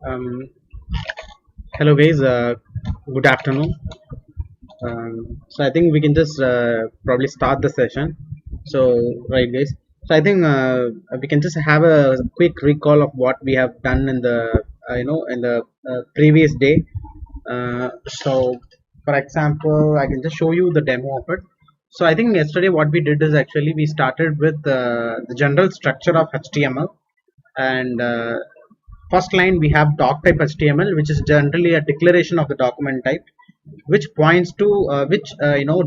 Um, Hello guys, good afternoon. So I think we can just probably start the session. So right guys, so I think we can just have a quick recall of what we have done in the in the previous day. So for example, I can just show you the demo of it. So I think yesterday what we did is actually we started with the general structure of HTML, and first line we have doc type HTML, which is generally a declaration of the document type, which points to which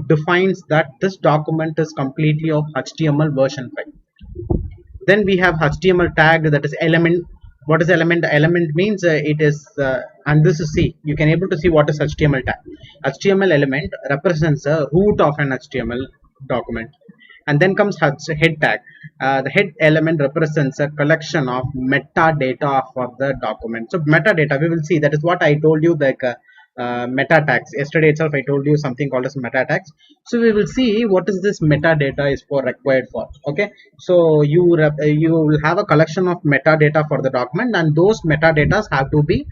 defines that this document is completely of HTML version 5. Then we have HTML tag, that is element. What is element? Element means it is and this is see, you can able to see what is HTML tag. HTML element represents a root of an HTML document. And then comes head tag. The head element represents a collection of metadata for the document. So metadata, we will see, that is what I told you, like meta tags. Yesterday itself I told you something called as meta tags. So we will see what is this metadata is for required for. Okay, so you will have a collection of metadata for the document, and those metadatas have to be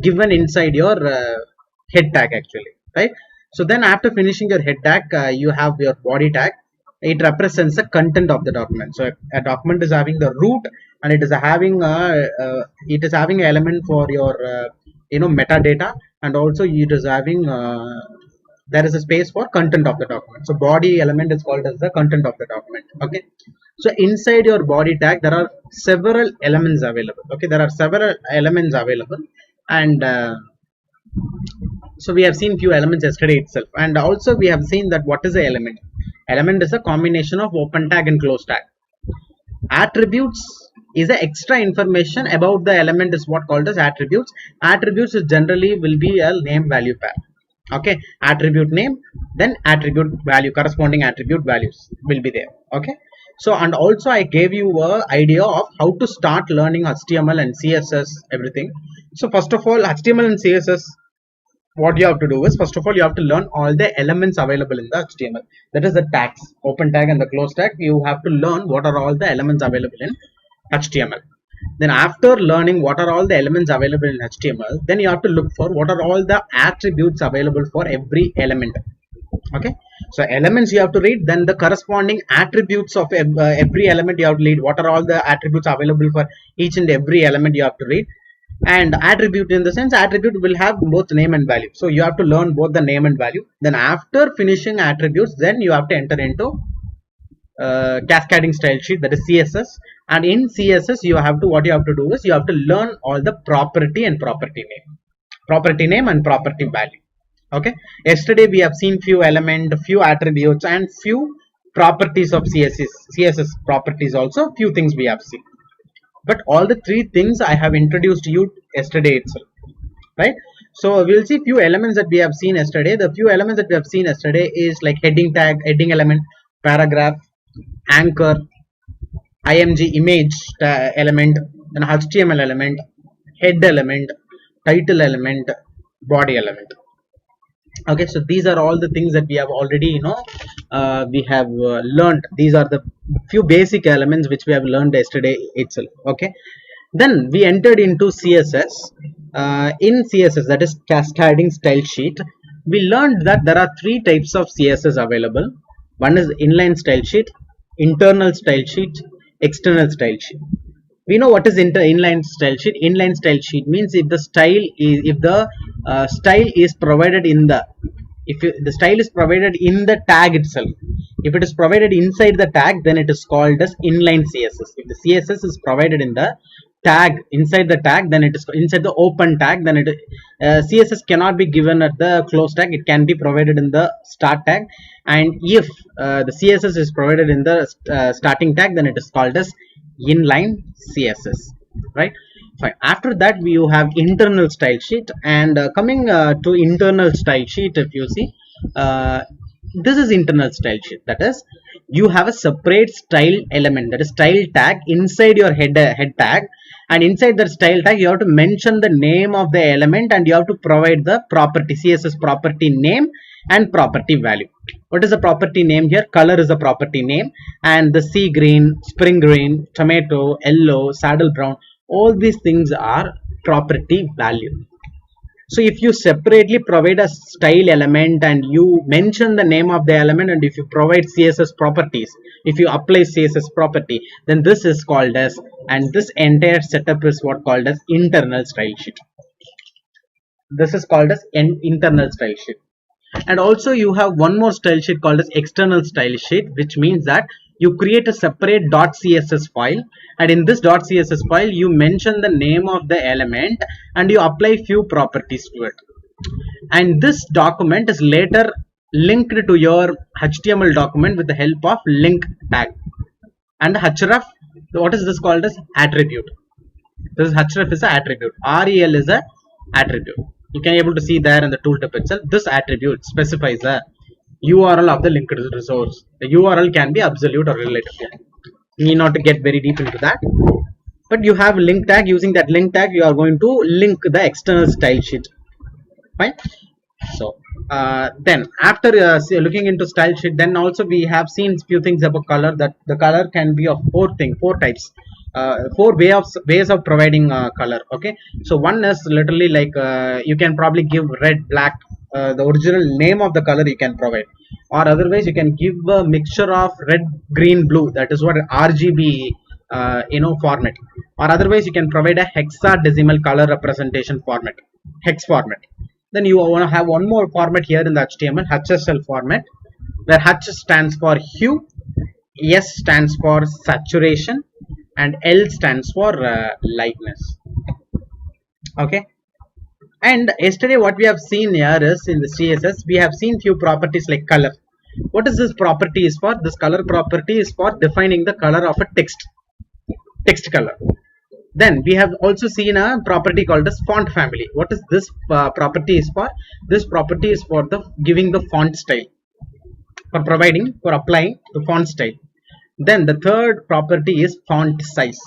given inside your head tag actually, right? So then after finishing your head tag, you have your body tag. It represents the content of the document. So a document is having the root, and it is having an element for your metadata, and also it is having there is a space for content of the document. So body element is called as the content of the document. Okay, so inside your body tag there are several elements available. Okay, there are several elements available, and so we have seen few elements yesterday itself, and also we have seen that what is the element. Element is a combination of open tag and close tag. Attributes is the extra information about the element, is what called as attributes. Attributes is generally will be a name value pair. Okay, attribute name, then attribute value, corresponding attribute values will be there. Okay, so and also I gave you a idea of how to start learning HTML and CSS, everything. So first of all, HTML and CSS, what you have to do is, first of all, you have to learn all the elements available in the HTML. That is the tags, open tag and the close tag. You have to learn what are all the elements available in HTML. Then after learning what are all the elements available in HTML, then you have to look for what are all the attributes available for every element. Okay, so elements you have to read, then the corresponding attributes of every element you have to read. What are all the attributes available for each and every element you have to read. And attribute, in the sense, attribute will have both name and value, so you have to learn both the name and value. Then after finishing attributes, then you have to enter into cascading style sheet, that is CSS. And in CSS you have to, what you have to do is, you have to learn all the property and property name and property value. Okay, yesterday we have seen few element, few attributes, and few properties of CSS properties, also few things we have seen. But all the three things I have introduced to you yesterday itself, right? So we'll see few elements that we have seen yesterday. The few elements that we have seen yesterday is like heading tag, heading element, paragraph, anchor, img image element, then HTML element, head element, title element, body element. Okay, so these are all the things that we have already we have learned. These are the few basic elements which we have learned yesterday itself. Okay, then we entered into CSS. In CSS, that is cascading style sheet, we learned that there are three types of CSS available. One is inline style sheet, internal style sheet, external style sheet. We know what is inline style sheet. Inline style sheet means if the style is provided in the, the style is provided in the tag itself. If it is provided inside the tag, then it is called as inline CSS. If the CSS is provided in the tag, inside the tag, then it is inside the open tag, then it CSS cannot be given at the close tag. It can be provided in the start tag. And if the CSS is provided in the starting tag, then it is called as inline CSS, right? Fine. After that, we have internal style sheet, and coming to internal style sheet, if you see, this is internal style sheet. That is, you have a separate style element, that is style tag, inside your head tag, and inside that style tag you have to mention the name of the element, and you have to provide the property, CSS property name and property value. What is the property name here? Color is the property name, and the sea green, spring green, tomato, yellow, saddle brown, all these things are property value. So if you separately provide a style element and you mention the name of the element, and if you provide CSS properties, if you apply CSS property, then this is called as, and this entire setup is what called as internal style sheet. This is called as an internal style sheet. And also you have one more style sheet called as external style sheet, which means that you create a separate .css file, and in this .css file you mention the name of the element and you apply few properties to it, and this document is later linked to your HTML document with the help of link tag. And href, what is this called as attribute. This href is an attribute, rel is a attribute. You can able to see there in the tooltip itself. This attribute specifies a URL of the linked resource. The URL can be absolute or relative. You need not to get very deep into that, but you have link tag. Using that link tag, you are going to link the external style sheet. Fine. So then after looking into style sheet, then also we have seen few things about color, that the color can be of four types. Four ways of providing color. Okay, so one is literally like you can probably give red, black, the original name of the color you can provide, or otherwise you can give a mixture of red, green, blue, that is what RGB format, or otherwise you can provide a hexadecimal color representation format, hex format. Then you want to have one more format here in the HTML, HSL format, where H stands for hue, S stands for saturation, and L stands for lightness. Okay, and yesterday what we have seen here is in the CSS we have seen few properties like color. What is this property is for? This color property is for defining the color of a text color. Then we have also seen a property called as font family. What is this property is for? This property is for the giving the font style, for applying the font style. Then the third property is font size.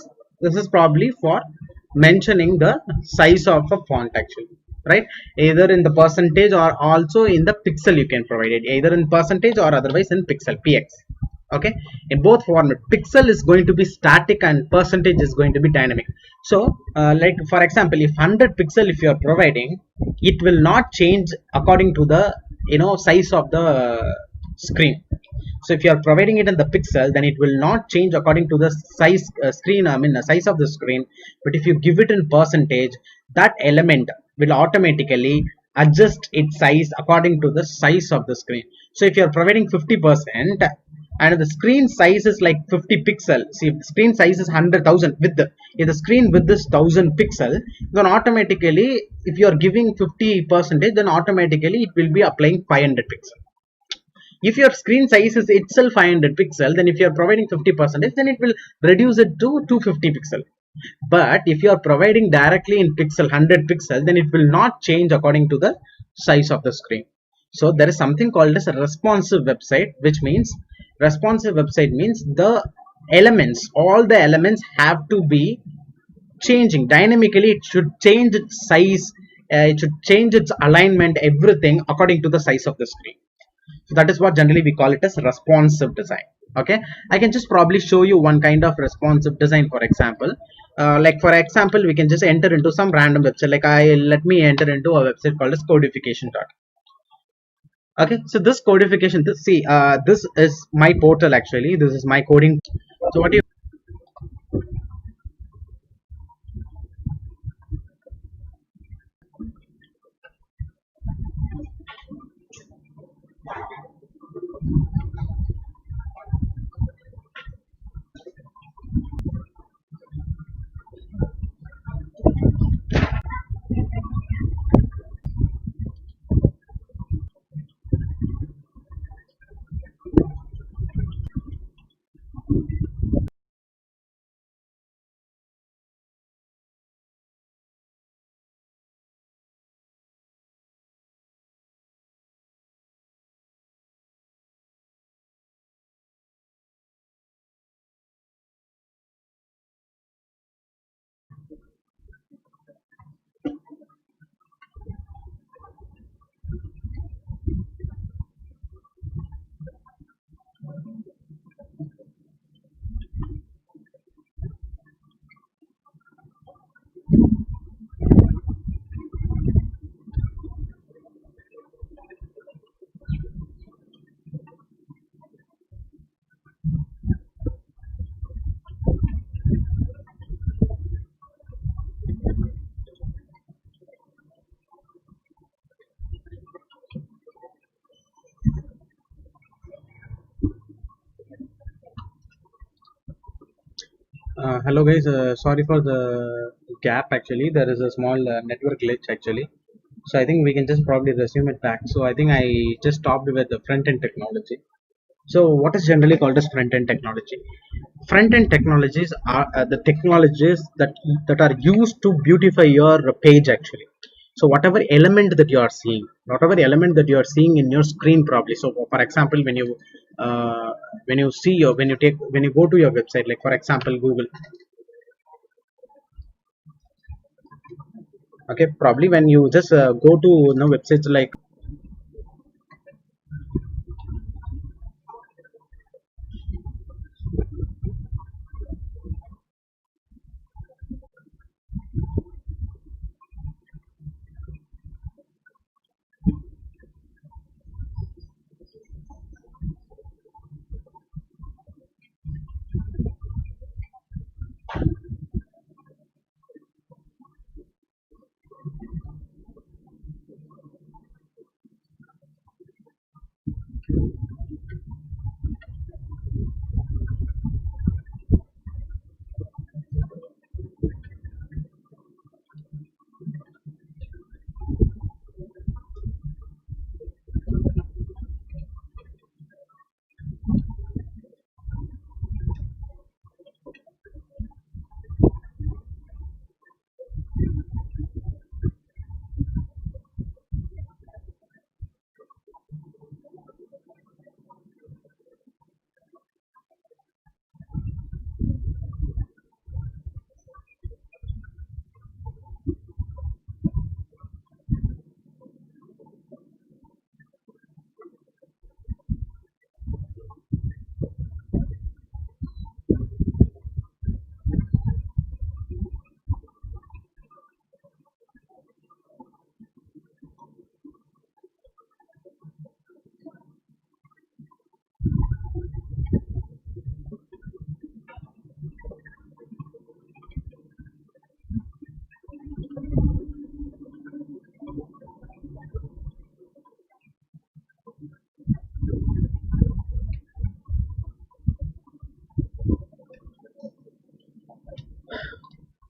This is probably for mentioning the size of a font actually, right? Either in the percentage or also in the pixel you can provide it, either in percentage or otherwise in pixel, px. Okay, in both format, pixel is going to be static and percentage is going to be dynamic. So like for example, if 100 pixel if you are providing, it will not change according to the size of the screen. So if you are providing it in the pixel, then it will not change according to the size size of the screen. But if you give it in percentage, that element will automatically adjust its size according to the size of the screen. So if you are providing 50% and the screen size is like 50 pixel, see if the screen size is 100,000 width, if the screen width is 1000 pixel, then automatically if you are giving 50%, then automatically it will be applying 500 pixel. If your screen size is itself 500 pixel, then if you are providing 50%, then it will reduce it to 250 pixel. But if you are providing directly in pixel 100 pixel, then it will not change according to the size of the screen. So there is something called as a responsive website, which means responsive website means the elements, all the elements have to be changing dynamically. It should change its size, it should change its alignment, everything according to the size of the screen. So that is what generally we call it as responsive design. Okay, I can just probably show you one kind of responsive design. For example, like for example, we can just enter into some random website. Like let me enter into a website called as codification. Okay, so this codification, this is my portal actually. This is my coding. So what do you Hello guys, sorry for the gap. Actually there is a small network glitch actually, so I think we can just probably resume it back. So I think I just stopped with the front end technology. So what is generally called as front end technology? Front end technologies are the technologies that are used to beautify your page actually. So whatever element that you are seeing, whatever element that you are seeing in your screen probably. So for example, uh, when you see or when you go to your website, like for example Google. Okay, probably when you just go to websites like,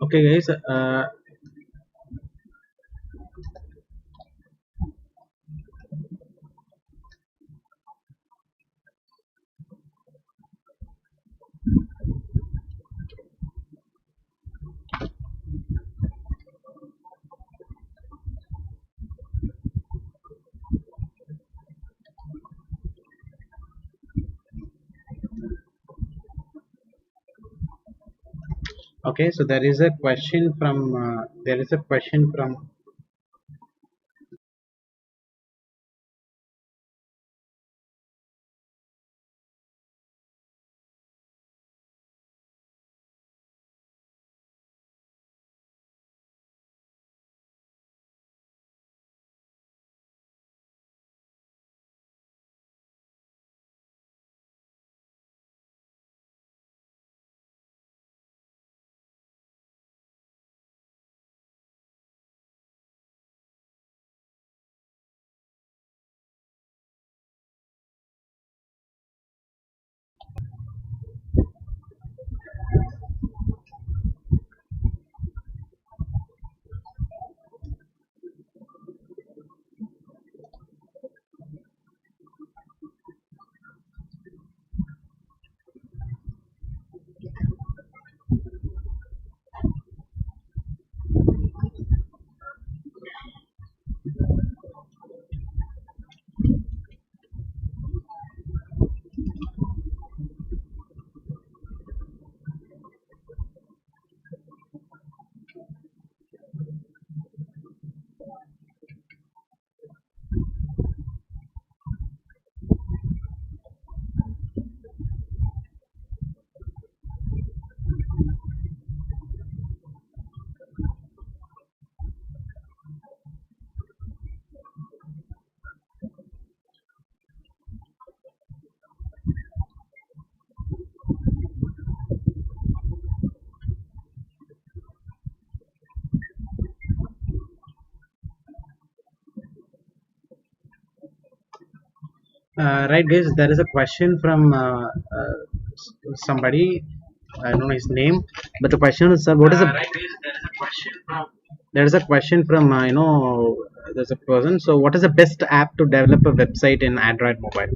okay guys, okay, so there is a question from right guys, there is a question from somebody. I don't know his name, but the question is, what is a there is a question from there's a person. So, what is the best app to develop a website in Android mobile?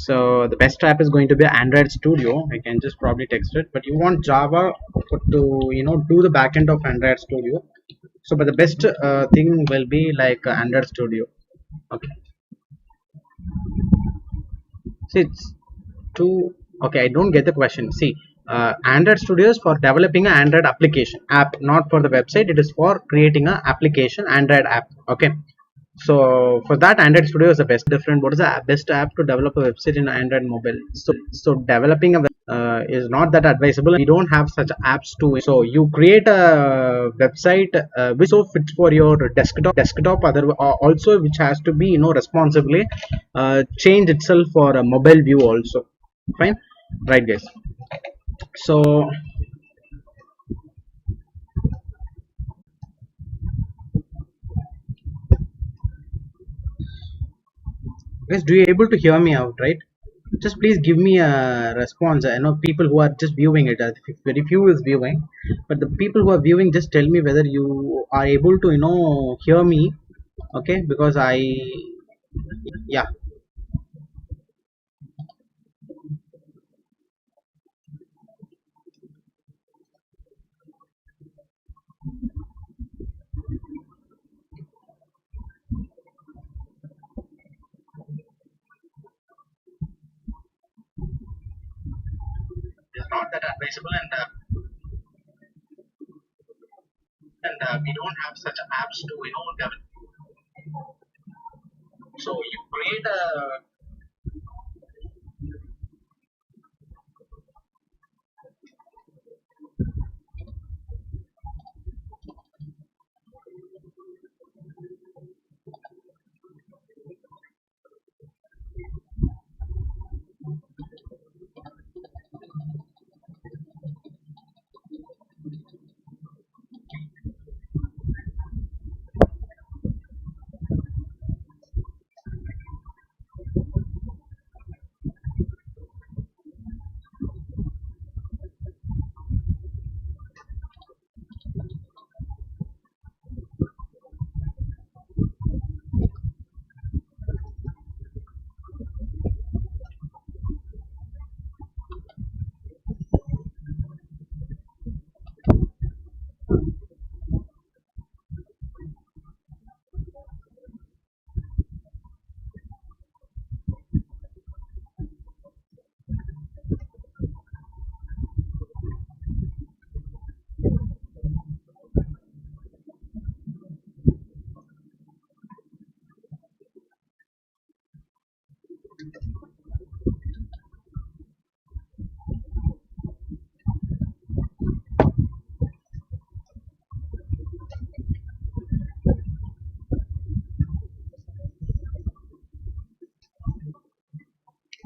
So the best app is going to be Android Studio. I can just probably text it, but you want Java to do the backend of Android Studio. So, but the best thing will be like Android Studio. Okay, see it's too okay. I don't get the question. See, Android Studio is for developing an Android application app, not for the website. It is for creating an application Android app. Okay, so for that, Android Studio is the best. Different. What is the best app to develop a website in Android mobile? So developing a is not that advisable. We don't have such apps to. So you create a website which so fits for your desktop. Other also which has to be responsibly change itself for a mobile view also. Fine, right, guys. So guys, do you able to hear me out, right? Just please give me a response. I know people who are just viewing it, very few is viewing, but the people who are viewing, just tell me whether you are able to hear me. Okay, because I yeah, it's not that advisable, and we don't have such apps to develop. So you create a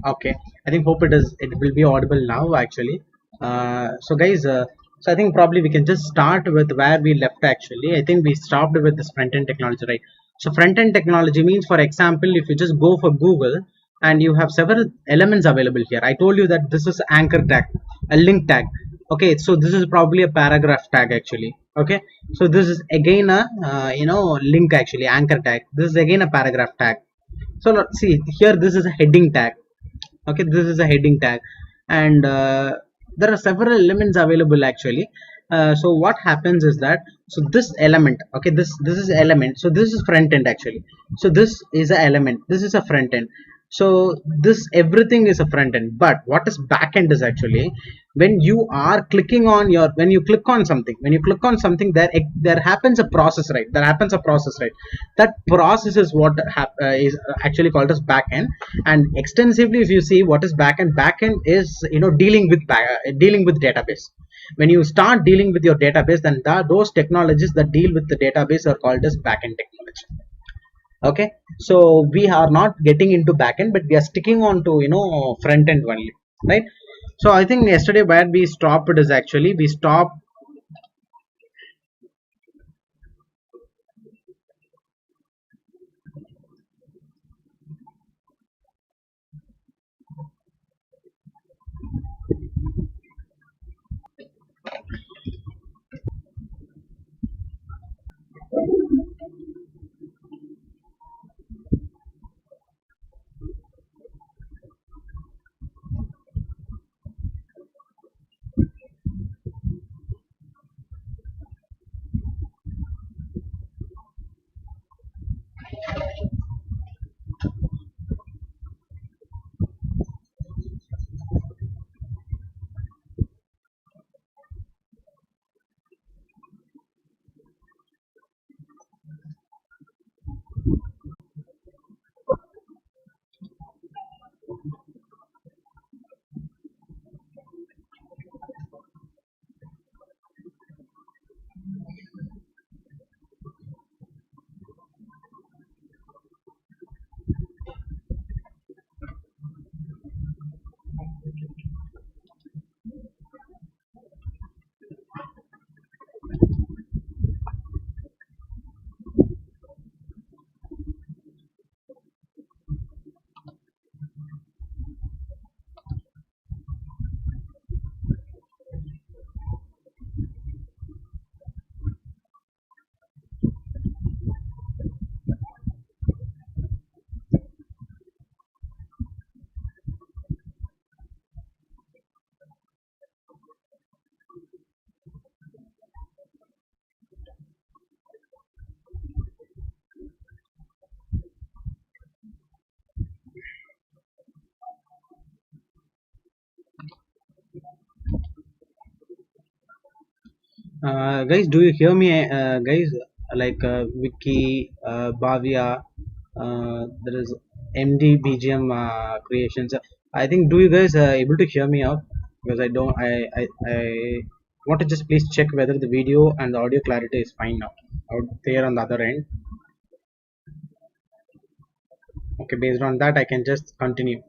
okay. I think hope it will be audible now actually. So guys, so I think probably we can just start with where we left actually. I think we stopped with this front end technology, right? So front end technology means, for example, if you just go for Google and you have several elements available here. I told you that this is anchor tag, a link tag. Okay, so this is probably a paragraph tag actually. Okay, so this is again a link actually, anchor tag. This is again a paragraph tag. So let's see here, this is a heading tag. Okay, this is a heading tag, and there are several elements available actually. So what happens is that, so this element, okay, this is element, so this is front end actually. So this is a element, this is a front end. So this everything is a front end, but what is back end is actually when you are clicking on your, when you click on something, there happens a process, right? There happens a process, right? That process is what is actually called as back end. And extensively, if you see what is back end, is dealing with database. When you start dealing with your database, then those technologies that deal with the database are called as backend technology. Okay, so we are not getting into backend, but we are sticking on to front end only, right? So I think yesterday where we stopped is actually we stopped. Guys, do you hear me, guys? Like Wiki, Bhavia, there is MD BGM creations. I think, do you guys able to hear me out? Because I don't. I want to just please check whether the video and the audio clarity is fine now out there on the other end. Okay, based on that, I can just continue.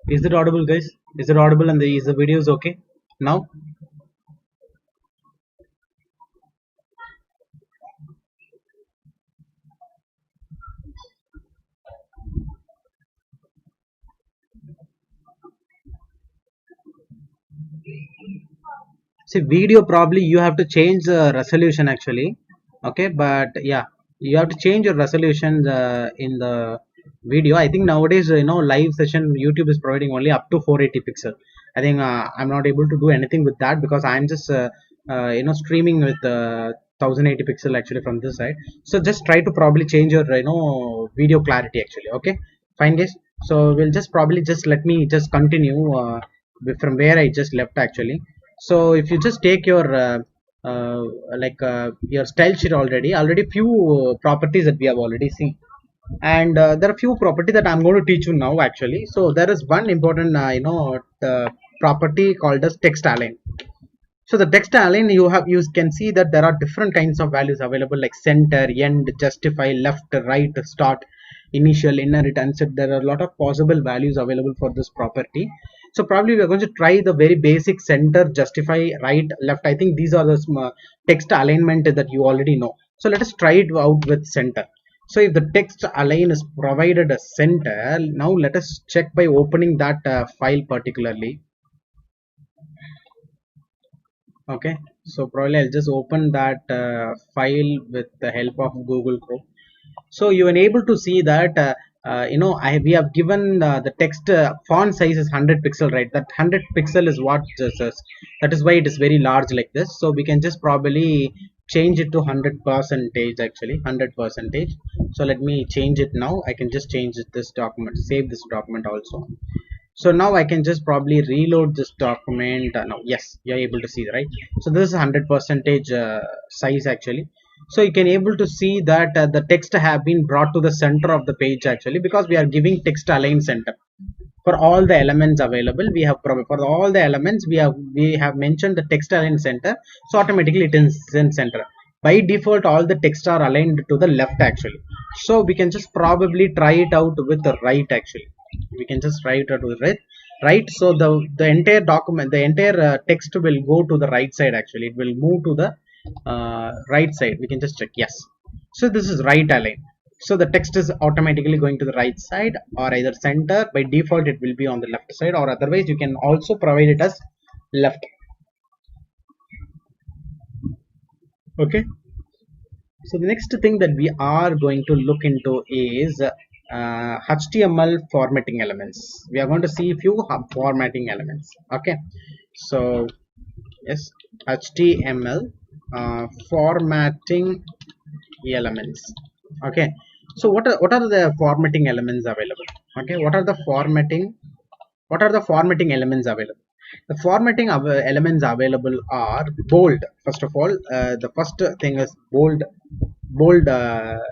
Is it audible, guys? Is it audible and is the videos okay now? See, video probably you have to change the resolution actually. Okay, but yeah, you have to change your resolution in the video. I think nowadays, live session YouTube is providing only up to 480 pixel. I think I'm not able to do anything with that because I'm just streaming with 1080 pixel actually from this side. So just try to probably change your video clarity actually. Okay, fine guys. So we'll just probably just let me just continue from where I just left actually. So if you just take your uh, your style sheet, already few properties that we have already seen, and there are few properties that I'm going to teach you now actually. So there is one important property called as text align. So the text align, you can see that there are different kinds of values available like center, end, justify, left, right, start, initial, inherit, unset. There are a lot of possible values available for this property. So probably we are going to try the very basic center, justify, right, left. I think these are the text alignment that you already know. So let us try it out with center. So if the text align is provided a center, now let us check by opening that file particularly. Okay, so probably I'll just open that file with the help of Google Chrome. So you are able to see that we have given the text font size is 100 pixel, right? That 100 pixel is what this is. That is why it is very large like this. So we can just probably change it to 100 percentage actually, 100 percentage. So let me change it now. I can just change this document, save this document also. So now I can just probably reload this document. Now yes, you're able to see, right? So this is 100 percentage size actually. So you can able to see that the text have been brought to the center of the page actually, because we are giving text align center for all the elements available. We have for all the elements we have mentioned the text align center, so automatically it is in center. By default all the text are aligned to the left actually. So we can just probably try it out with the right actually. We can just try it out with right. So the entire document, the entire text will go to the right side actually. It will move to the right side. We can just check, yes. So this is right align. So the text is automatically going to the right side or either center. By default it will be on the left side, or otherwise you can also provide it as left. Okay, so the next thing that we are going to look into is HTML formatting elements. We are going to see a few formatting elements. Okay, so yes, HTML formatting elements. Okay, so what are the formatting elements available? Okay, what are the formatting elements available? The formatting elements available are bold. First of all, the first thing is bold. bold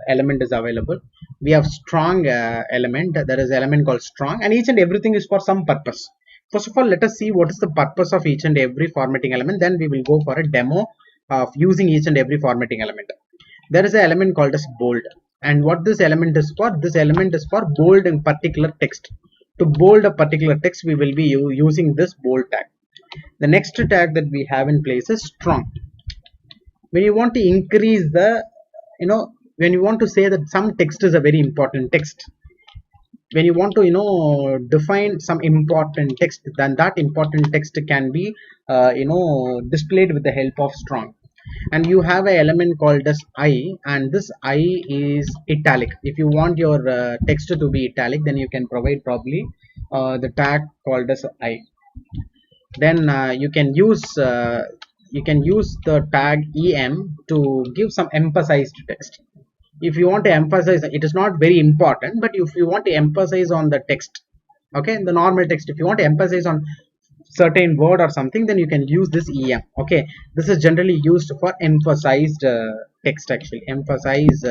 element is available. We have strong element. There is element called strong, and each and everything is for some purpose. First of all, let us see what is the purpose of each and every formatting element. Then we will go for a demo of using each and every formatting element. There is an element called as bold, and what this element is for, this element is for bold in particular text. To bold a particular text, we will be using this bold tag. The next tag that we have in place is strong. When you want to increase the, when you want to say that some text is a very important text, when you want to define some important text, then that important text can be displayed with the help of strong. And you have an element called as I, and this I is italic. If you want your text to be italic, then you can provide probably the tag called as I. Then you can use the tag em to give some emphasized text. If you want to emphasize, it is not very important, but if you want to emphasize on the text, okay, the normal text, if you want to emphasize on certain word or something, then you can use this em. Okay, this is generally used for emphasized text, actually emphasized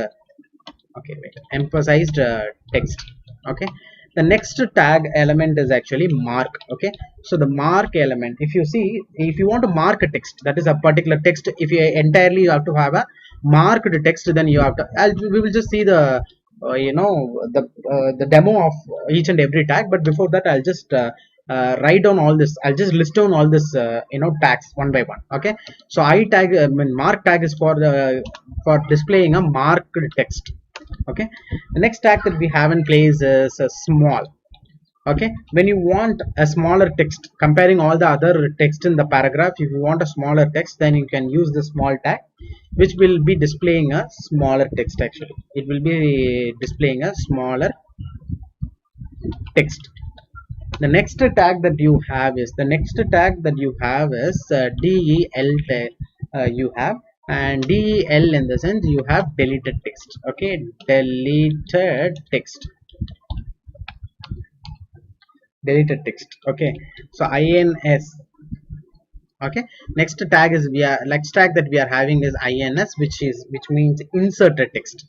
text. Okay, the next tag element is actually mark. Okay, so the mark element, if you see, if you want to mark a text, that is a particular text, if you entirely have to have a marked text, then you have to, we will just see the the demo of each and every tag. But before that, I'll just write down all this. I'll just list down all this tags one by one. Okay, so I tag, mark tag is for displaying a marked text. Okay, the next tag that we have in place is small. Okay, when you want a smaller text, comparing all the other text in the paragraph, if you want a smaller text, then you can use the small tag, which will be displaying a smaller text. Actually, it will be displaying a smaller text. The next tag that you have is del you have, and del in the sense you have deleted text. Okay, deleted text. Okay, so ins. Okay, next tag that we are having is ins, which means inserted text.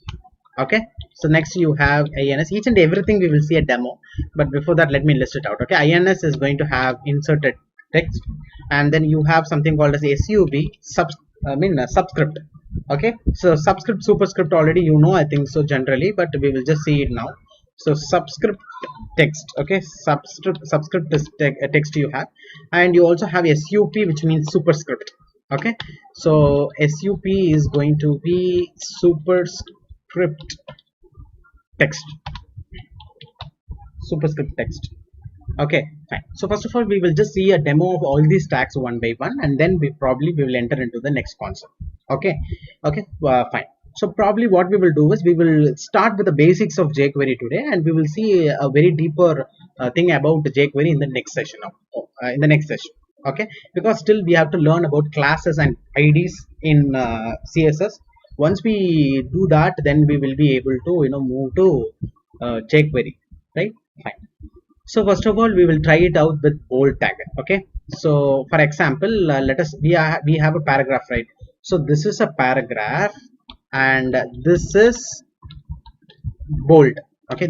Okay, so next you have ins. Each and everything we will see a demo, but before that, let me list it out. Okay, ins is going to have inserted text, and then you have something called as subscript. Okay, so subscript, superscript, already I think so generally, but we will just see it now. So subscript text. Okay, subscript is text you have, and you also have sup, which means superscript. Okay, so sup is going to be superscript text. Okay, fine. So first of all, we will just see a demo of all these tags one by one, and then we will enter into the next concept. Okay, fine. So probably what we will do is we will start with the basics of jQuery today, and we will see a very deeper thing about jQuery in the next session. Okay, because still we have to learn about classes and IDs in CSS. Once we do that, then we will be able to move to jQuery, right? Fine. So first of all, we will try it out with bold tag. Okay, so for example, we have a paragraph, right? So this is a paragraph, and this is bold. Okay,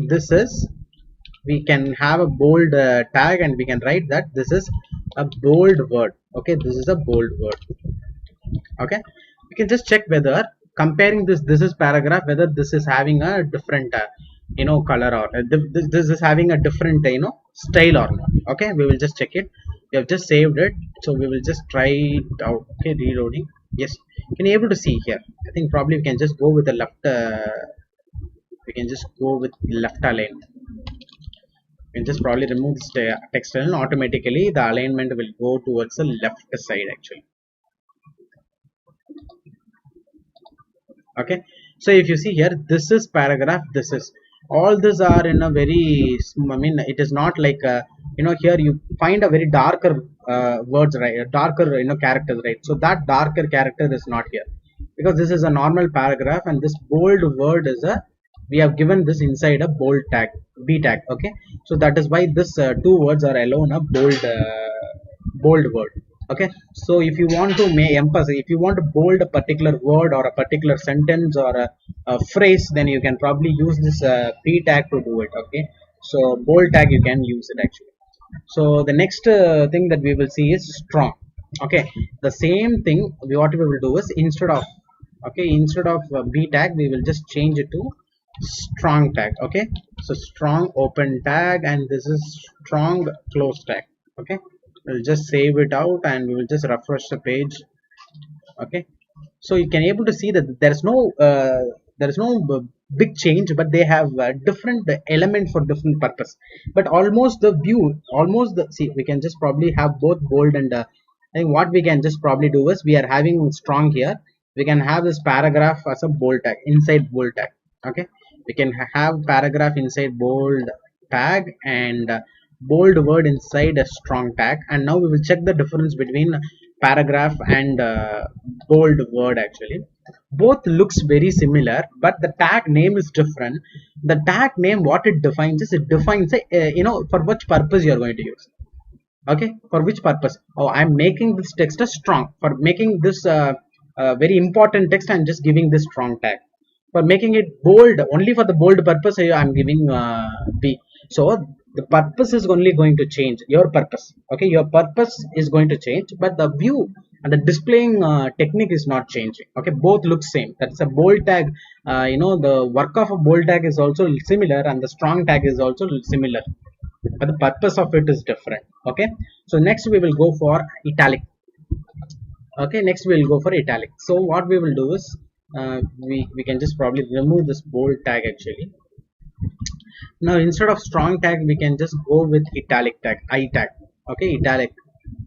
we can have a bold tag, and we can write that this is a bold word. Okay, this is a bold word. Okay, we can just check whether comparing this is paragraph, whether this is having a different color, or this is having a different style or not. Okay, we will just check it. We have just saved it, so we will just try it out. Okay, reloading. Yes, you can be able to see here. I think probably we can just go with the left align. We can just probably remove this text align. Automatically the alignment will go towards the left side actually. Okay, so if you see here, this is paragraph, this is all, these are in a very, it is not like here you find a very darker words, right? Darker characters, right? So that darker character is not here, because this is a normal paragraph, and this bold word is we have given this inside a bold tag, b tag. Okay, so that is why this two words are alone a bold word. Okay, so if you want to make emphasis, if you want to bold a particular word or a particular sentence or a phrase, then you can probably use this p tag to do it. Okay, so bold tag you can use it actually. So the next thing that we will see is strong. Okay, the same thing what we will do is instead of, okay, instead of b tag we will just change it to strong tag. Okay, so strong open tag and this is strong close tag. Okay, we'll just save it out and we will just refresh the page. Okay, so you can able to see that there is no big change, but they have different element for different purpose, but almost the view, almost the, see, we can just probably have both bold and I think what we can just probably do is we are having strong here, we can have this paragraph as a bold tag inside bold tag. Okay, we can have paragraph inside bold tag and bold word inside a strong tag, and now we will check the difference between paragraph and bold word actually. Both looks very similar, but the tag name is different. The tag name, what it defines is it defines for which purpose you are going to use. Okay, for which purpose? Oh, I'm making this text as strong. For making this very important text, I'm just giving this strong tag. For making it bold, only for the bold purpose, I'm giving b. So the purpose is only going to change, your purpose. Okay, your purpose is going to change, but the view and the displaying technique is not changing. Okay, both look same. That's a bold tag. The work of a bold tag is also similar and the strong tag is also similar, but the purpose of it is different. Okay, so next we will go for italic. Okay, next we will go for italic. So what we will do is we can just probably remove this bold tag actually. Now instead of strong tag we can just go with italic tag, I tag. Okay, italic,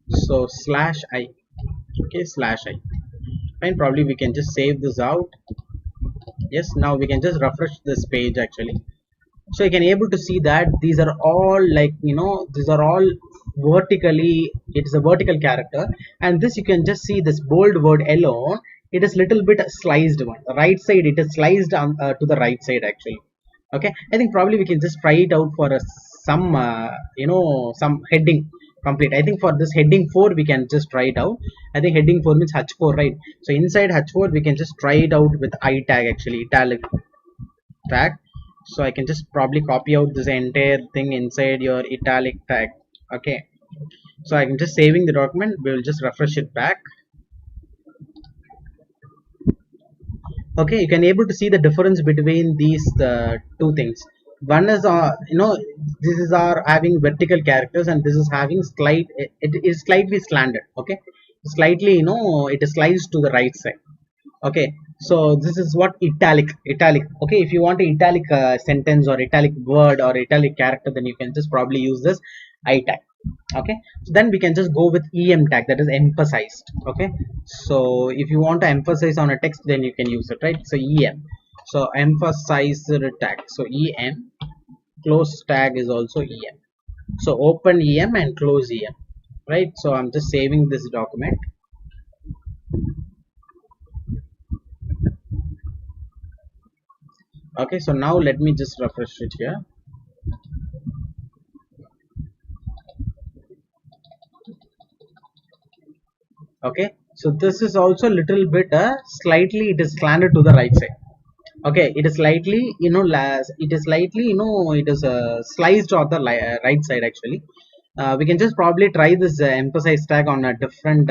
so slash I. Okay, slash I. Fine, probably we can just save this out. Yes, now we can just refresh this page actually. So you can able to see that these are all like, these are all vertically, it is a vertical character, and this you can just see this bold word alone, it is little bit sliced one, the right side it is sliced on, to the right side actually. Okay, I think probably we can just try it out for some heading complete. I think for this heading 4 we can just try it out. I think heading 4 means h4, right? So inside h4 we can just try it out with I tag actually, italic tag. So I can just probably copy out this entire thing inside your italic tag. Okay, so I can just saving the document, we will just refresh it back. Okay, you can able to see the difference between these two things. One is this is our having vertical characters and this is having it is slightly slanted. Okay, slightly, it is sliced to the right side. Okay, so this is what italic. Okay, if you want an italic sentence or italic word or italic character, then you can just probably use this I tag. Okay, so then we can just go with em tag, that is emphasized. Okay, so if you want to emphasize on a text, then you can use it, right? So em, so emphasized tag, so em, close tag is also em. So open em and close em, right? So I'm just saving this document. Okay, so now let me just refresh it here. Okay, so this is also little bit slightly it is slanted to the right side. Okay, it is slightly, it is slightly, it is sliced on the right side actually. We can just probably try this emphasize tag on a different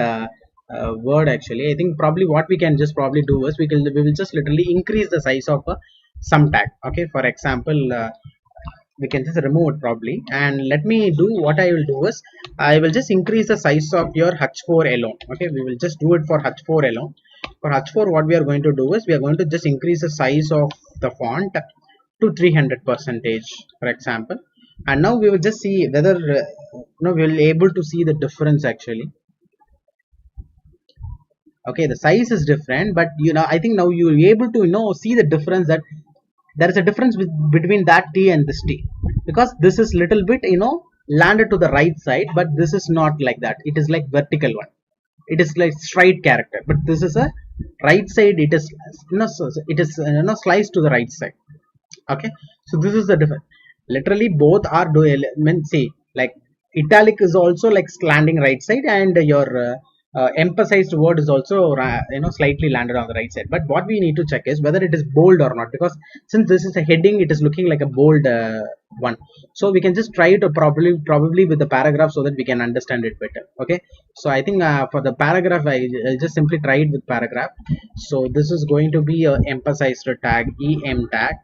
word actually. I think probably what we can just probably do is we will just literally increase the size of some tag. Okay, for example, we can just remove it probably, and let me do what I will do is I will just increase the size of your h4 alone. Okay, we will just do it for h4 alone. For h4 what we are going to do is we are going to just increase the size of the font to 300%, for example, and now we will just see whether we will able to see the difference actually. Okay, the size is different, but I think now you will be able to see the difference, that there is a difference between that T and this T, because this is little bit landed to the right side, but this is not like that. It is like vertical one, it is like straight character, but this is a right side, it is it is sliced to the right side. Okay, so this is the difference. Literally both are do element, see, like italic is also like slanting right side, and your emphasized word is also slightly landed on the right side. But what we need to check is whether it is bold or not, because since this is a heading, it is looking like a bold one. So we can just try it probably with the paragraph so that we can understand it better. Okay, so I think for the paragraph, I'll just simply try it with paragraph. So this is going to be a emphasized tag, em tag,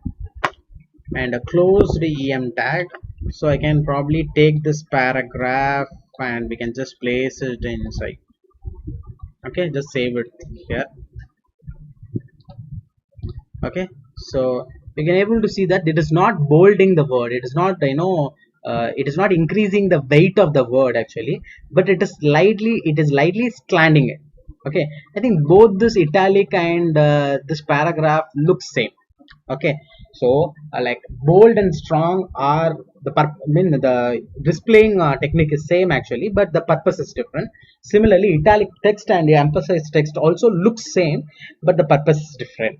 and a closed em tag. So I can probably take this paragraph and we can just place it inside. Okay, just save it here. Okay, so we can able to see that it is not bolding the word, it is not it is not increasing the weight of the word actually, but it is lightly slanting it. Okay, I think both this italic and this paragraph looks same. Okay, so like bold and strong are the displaying technique is same actually, but the purpose is different. Similarly, italic text and the emphasized text also looks same, but the purpose is different.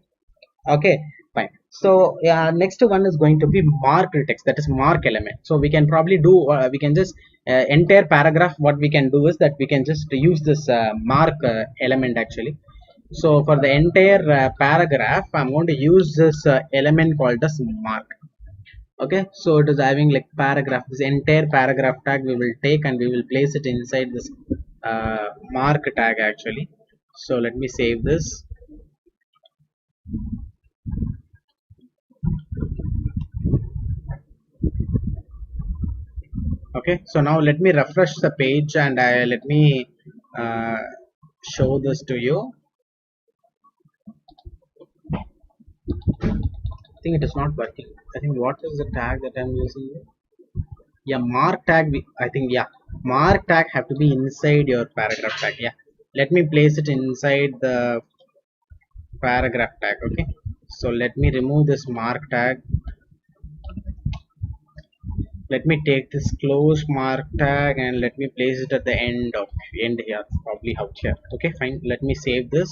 Okay, fine. So next one is going to be marked text, that is mark element. So we can probably do we can just entire paragraph, what we can do is that we can just use this mark element actually. So for the entire paragraph, I'm going to use this element called as mark. Okay, so it is having like paragraph, this entire paragraph tag we will take and we will place it inside this mark tag actually. So let me save this. Okay, so now let me refresh the page and let me show this to you. I think it is not working. I think what is the tag that I'm using here? Yeah, mark tag. I think yeah, mark tag have to be inside your paragraph tag. Yeah, let me place it inside the paragraph tag. Okay, so let me remove this mark tag. Let me take this close mark tag and let me place it at the end here, probably out here. Okay, fine. Let me save this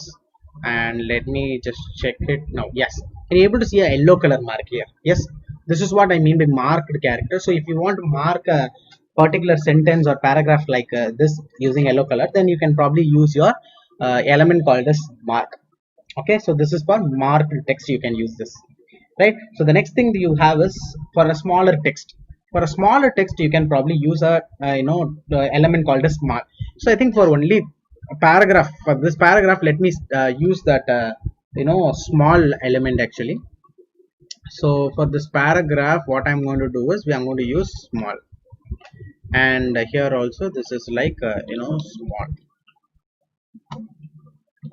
and let me just check it now. Yes, you're able to see a yellow color mark here. Yes, this is what I mean by marked character. So if you want to mark a particular sentence or paragraph like this using yellow color, then you can probably use your element called as mark. Okay, so this is for marked text, you can use this, right? So the next thing you have is for a smaller text. For a smaller text, you can probably use a element called as mark. So I think for only a paragraph, for this paragraph, let me use that small element actually. So for this paragraph, what I'm going to do is I'm going to use small, and here also this is like small.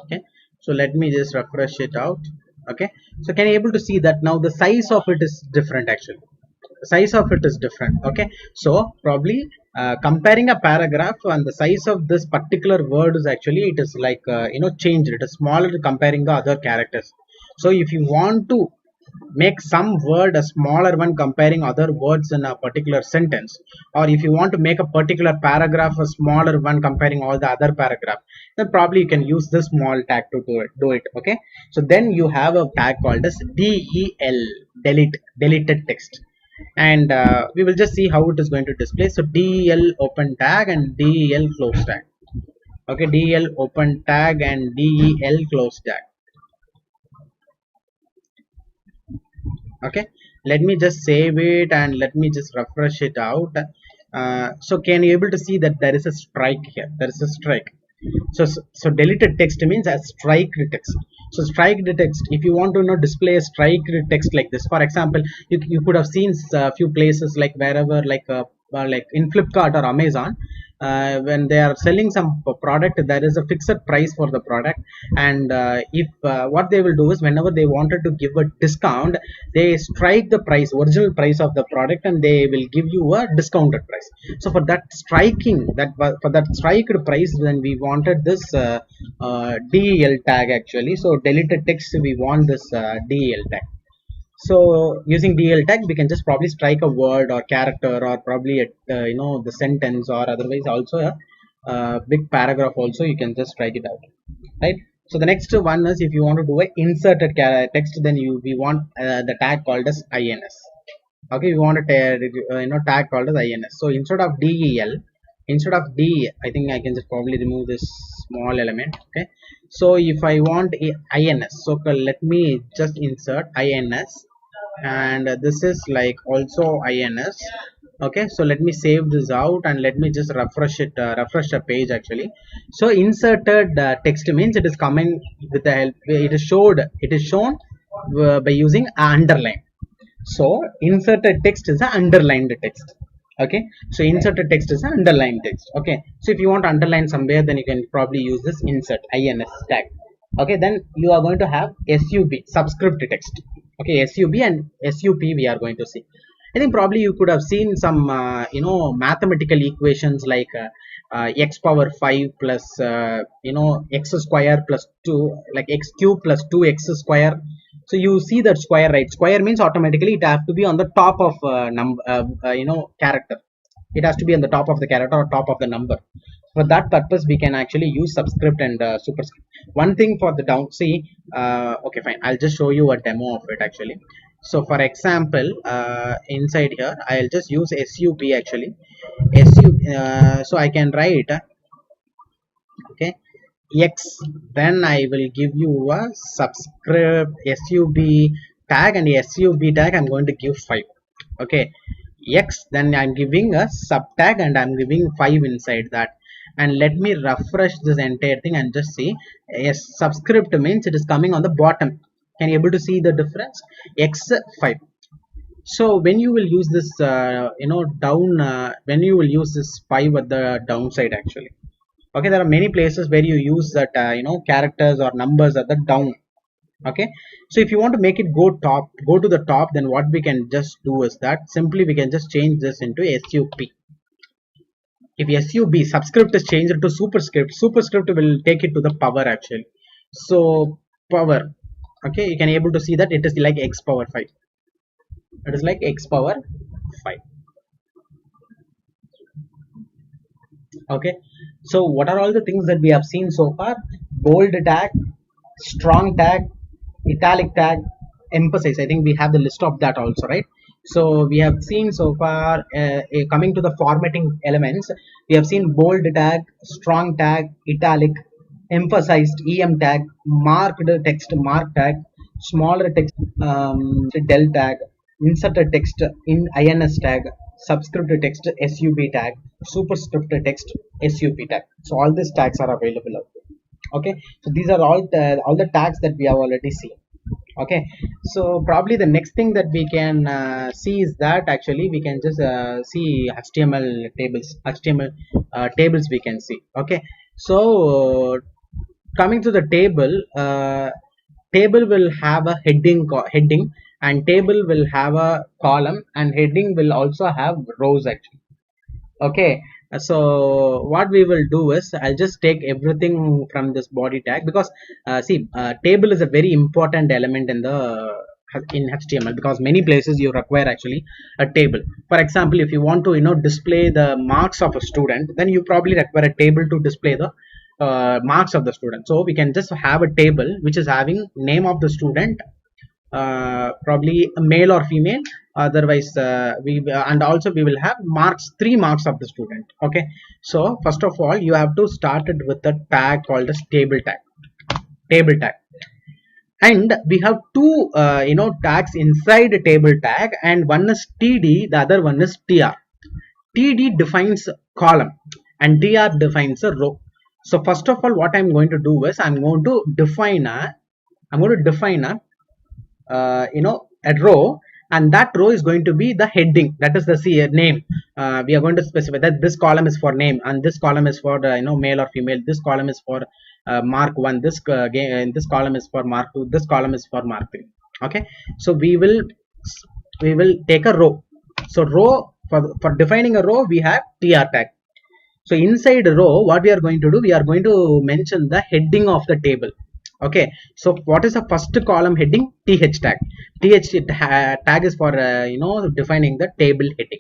Okay, so let me just refresh it out. Okay, so can you able to see that now the size of it is different actually. The size of it is different. Okay, so probably comparing a paragraph and the size of this particular word is actually, it is like changed, it is smaller comparing the other characters. So if you want to make some word a smaller one comparing other words in a particular sentence, or if you want to make a particular paragraph a smaller one comparing all the other paragraph, then probably you can use this small tag to do it. Okay, so then you have a tag called as del, deleted text, and we will just see how it is going to display. So del open tag and del close tag. Okay, del open tag and del close tag. Okay, let me just save it and let me just refresh it out. So can you able to see that there is a strike here? There is a strike. So deleted text means a strike text. So strike text, if you want to display a strike text like this, for example, you could have seen a few places like wherever like in Flipkart or Amazon, when they are selling some product, there is a fixed price for the product, and if what they will do is whenever they wanted to give a discount, they strike the price, original price of the product, and they will give you a discounted price. So for that striking, for that striked price, when we wanted this del tag actually, so deleted text, we want this del tag. So using del tag, we can just probably strike a word or character, or probably the sentence, or otherwise also a big paragraph also you can just strike it out, right? So the next one is if you want to do a inserted text, then we want the tag called as ins. Okay, we want a tag called as ins. So instead of del, instead of d, I think I can just probably remove this small element. Okay, so if I want ins, so let me just insert ins, and this is like also ins. Okay, so let me save this out and let me just refresh it, refresh the page actually. So inserted text means it is coming with the help, it is shown by using underline. So inserted text is an underlined text. Okay, so inserted text is an underlined text. Okay, so if you want to underline somewhere, then you can probably use this insert ins tag. Okay, then you are going to have sub, subscript text. Okay, sub and sup we are going to see. I think probably you could have seen some mathematical equations like x power 5 plus x square plus 2, like x cube plus 2x square. So you see that square, right? Square means automatically it has to be on the top of character. It has to be on the top of the character or top of the number. For that purpose we can actually use subscript and superscript. One thing for the down, see, okay fine, I'll just show you a demo of it actually. So for example, inside here I'll just use sup actually. So I can write okay x, then I will give you a subscript sub tag, and sub tag I'm going to give 5. Okay, x, then I'm giving a sub tag and I'm giving 5 inside that. And let me refresh this entire thing and just see. Yes, subscript means it is coming on the bottom. Can you able to see the difference? X 5. So when you will use this down, when you will use this 5 at the downside actually. Okay, there are many places where you use that characters or numbers at the down. Okay, so if you want to make it go to the top, then what we can just do is that simply we can just change this into sup. If sub, subscript is changed to superscript, superscript will take it to the power actually. So power, okay, you can able to see that it is like x power 5. It is like x power 5. Okay, so what are all the things that we have seen so far? Bold tag, strong tag, italic tag, emphasize. I think we have the list of that also, right? So we have seen so far, coming to the formatting elements, we have seen bold tag, strong tag, italic, emphasized em tag, marked text mark tag, smaller text del tag, inserted text in ins tag, subscript text sub tag, superscript text sup tag. So all these tags are available out there. Okay, so these are all the tags that we have already seen. Okay, so probably the next thing that we can see is that actually we can just see html tables we can see. Okay, so coming to the table, table will have a heading, and table will have a column, and heading will also have rows actually. Okay, so what we will do is I'll just take everything from this body tag, because see, table is a very important element in HTML, because many places you require actually a table. For example, if you want to display the marks of a student, then you probably require a table to display the marks of the student. So we can just have a table which is having name of the student, probably a male or female, otherwise and also we will have marks, 3 marks of the student. Okay, so first of all you have to start it with a tag called as table tag, and we have two tags inside a table tag, and one is td, the other one is tr. td defines column and tr defines a row. So first of all what I'm going to do is I'm going to define a a row, and that row is going to be the heading, that is the name. We are going to specify that this column is for name, and this column is for male or female, this column is for mark 1, this column is for mark 2, this column is for mark 3. Okay, so we will take a row. So row, for defining a row we have tr tag. So inside a row what we are going to do, we are going to mention the heading of the table. Okay, so what is the first column heading? th tag. Tag is for defining the table heading.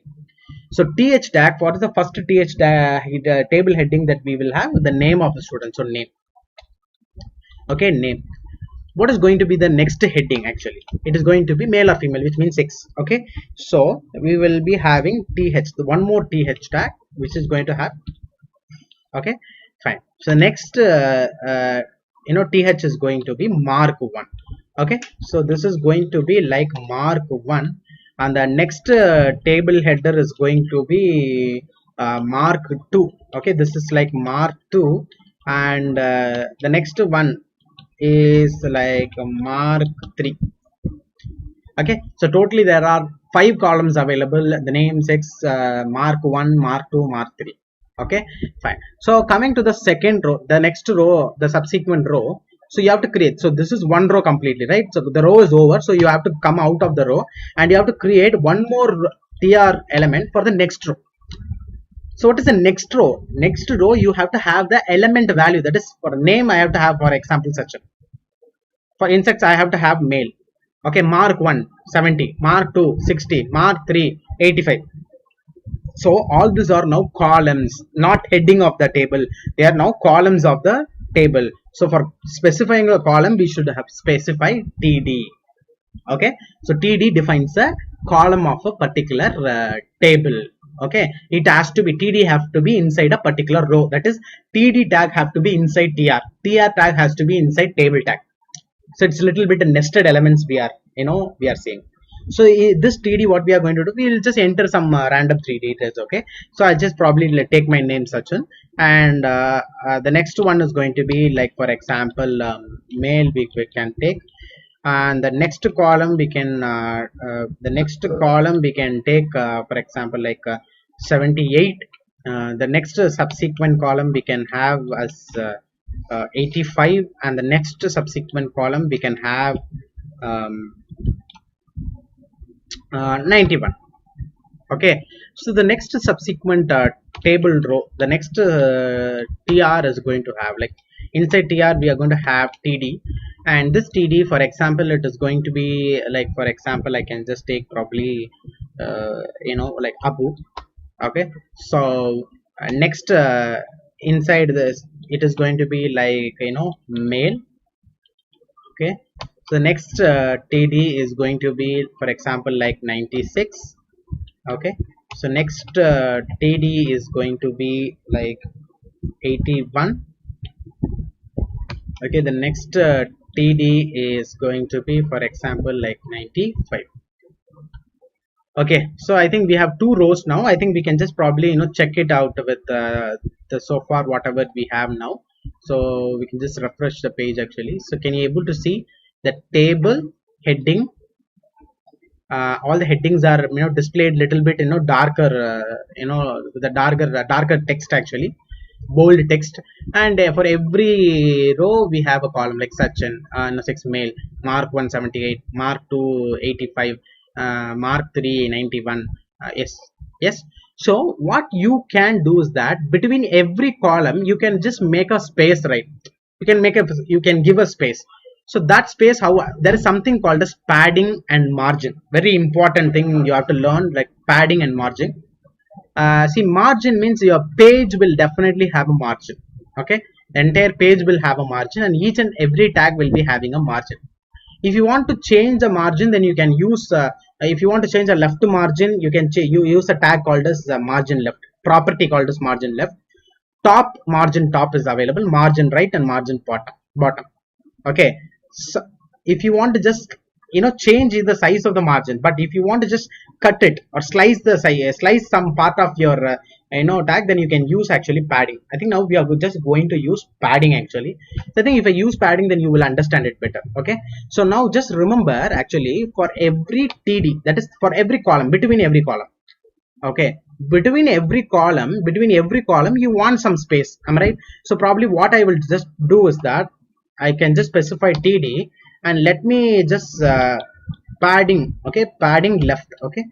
So th tag, what is the first th tag, table heading that we will have? The name of the student, so name. Okay, name. what is going to be the next heading? Actually it is going to be male or female, which means sex. Okay, so we will be having th, the one more th tag which is going to have. Okay, fine. So next th is going to be mark 1. Okay, so this is going to be like mark 1, and the next table header is going to be mark 2. Okay, this is like mark 2, and the next one is like mark 3. Okay, so totally there are 5 columns available, the name 6, mark 1, mark 2, mark 3. Okay, fine. So coming to the second row, the next row, the subsequent row, so you have to create, so this is one row completely, right? So the row is over, so you have to come out of the row and you have to create one more tr element for the next row. So what is the next row? Next row you have to have the element value, that is for name I have to have, for example, such a, for insects I have to have male. Okay, mark 1 70, mark 2 60, mark 3 85. So all these are now columns, not heading of the table, they are now columns of the table. So for specifying a column we should have specified td. Okay, so td defines a column of a particular table. Okay, it has to be, td have to be inside a particular row, that is td tag have to be inside tr tag has to be inside table tag. So it's a little bit nested elements we are seeing. So this td, what we are going to do, we will just enter some random 3 details. Okay, so I just probably take my name Sachin, and the next one is going to be like, for example, male we can take, and the next column we can take for example like 78. The next subsequent column we can have as 85, and the next subsequent column we can have 91. Okay, so the next subsequent table row, the next tr is going to have, like inside tr we are going to have td, and this td, for example, it is going to be like, for example, I can just take probably like Abu. Okay, so next inside this it is going to be like male. Okay, so the next td is going to be, for example, like 96. Okay, so next td is going to be like 81. Okay, the next td is going to be, for example, like 95. Okay, so I think we have 2 rows now. I think we can just probably check it out with the so far whatever we have now. So we can just refresh the page actually. So can you able to see the table heading? All the headings are displayed little bit darker, the darker text actually, bold text, and for every row we have a column like such an 6 male, mark 178, mark 2 85, mark 3 91. Yes. So what you can do is that between every column you can just make a space, right? You can give a space. So that space, how there is something called as padding and margin. Very important thing you have to learn, like padding and margin. See, margin means your page will definitely have a margin. Okay, the entire page will have a margin, and each and every tag will be having a margin. If you want to change the margin, then you can use if you want to change a left margin, you can you use a tag called as margin left, property called as margin left. Top margin top is available, margin right and margin bottom. Okay, so if you want to just change the size of the margin, but if you want to just cut it or slice the size, slice some part of your tag, then you can use actually padding. I think now we are just going to use padding actually. So I think if I use padding, then you will understand it better. Okay, so now just remember actually, for every td, that is for every column, between every column. Okay, between every column you want some space, am I right? So probably what I will just do is that I can just specify td, and let me just padding. Okay, padding left. Okay,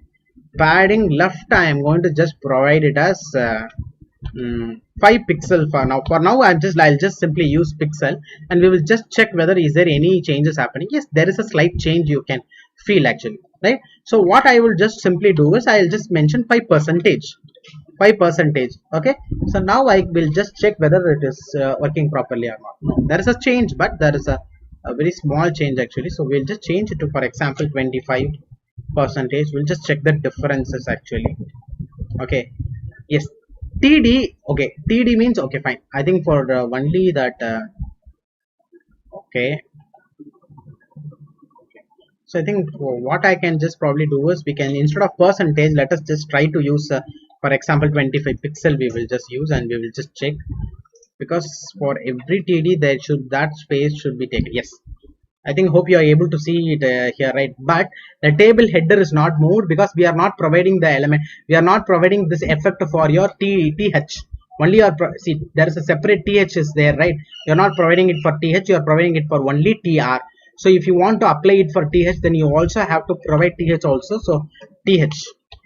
padding left I am going to just provide it as 5 pixel for now. I'll just simply use pixel, and we will just check whether is there any changes happening. Yes, there is a slight change you can feel actually, right? So what I will just simply do is I'll just mention 5%. Okay, so now I will just check whether it is working properly or not. No, there is a change, but there is a a very small change actually. So we'll just change it to, for example, 25%. We'll just check the differences actually. Okay, yes, TD. Okay, TD means okay, fine. I think for only that. Okay, so I think what I can just probably do is we can, instead of percentage, let us just try to use for example 25 pixel we will just use, and we will just check, because for every TD there should, that space should be taken. Yes, I think, hope you are able to see it here, right? But the table header is not moved because we are not providing the element. We are not providing this effect for your TH. Only your see, there is a separate TH is there, right? You are not providing it for TH. You are providing it for only TR. So if you want to apply it for TH, then you also have to provide TH also. So TH.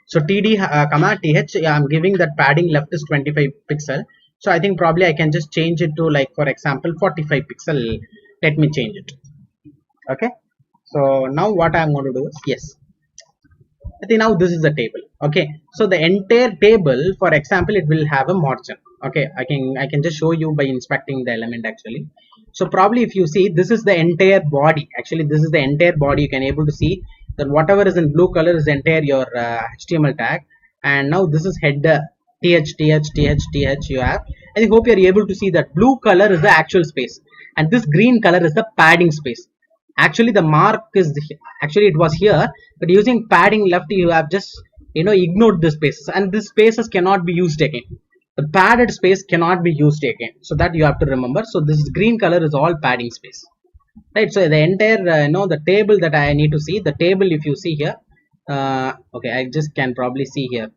So TD comma TH. Yeah, I'm giving that padding left is 25 pixel. So I think probably I can just change it to, like, for example 45 pixel. Let me change it. Okay, so now what I'm going to do is, yes, I think now this is the table. Okay, so the entire table, for example, it will have a margin. Okay, I can just show you by inspecting the element actually. So probably if you see, this is the entire body. Actually, this is the entire body. You can able to see that whatever is in blue color is the entire your HTML tag, and now this is header th you have. I hope you are able to see that blue color is the actual space, and this green color is the padding space. Actually the mark is actually it was here, but using padding left you have just ignored the spaces, and these spaces cannot be used again. The padded space cannot be used again, so that you have to remember. So this green color is all padding space, right? So the entire the table that I need to see, the table if you see here, okay, I just can probably see here.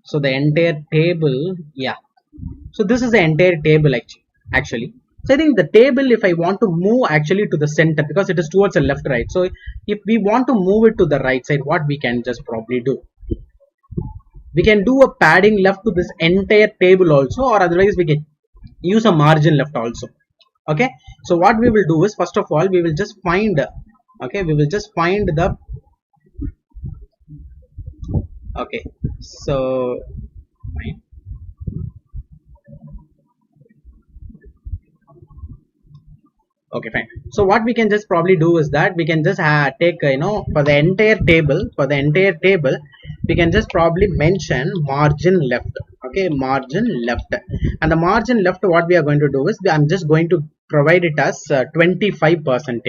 So the entire table, yeah, so this is the entire table actually. So I think the table, if I want to move actually to the center, because it is towards the left, right. So if we want to move it to the right side, what we can just probably do, we can do a padding left to this entire table also, or otherwise we can use a margin left also. Okay, so what we will do is, first of all, we will just find, okay, we will just find the, okay, so fine. Okay, fine. So what we can just probably do is that we can just take for the entire table, we can just probably mention margin left. Okay, margin left, and the margin left, what we are going to do is, I'm just going to provide it as 25%.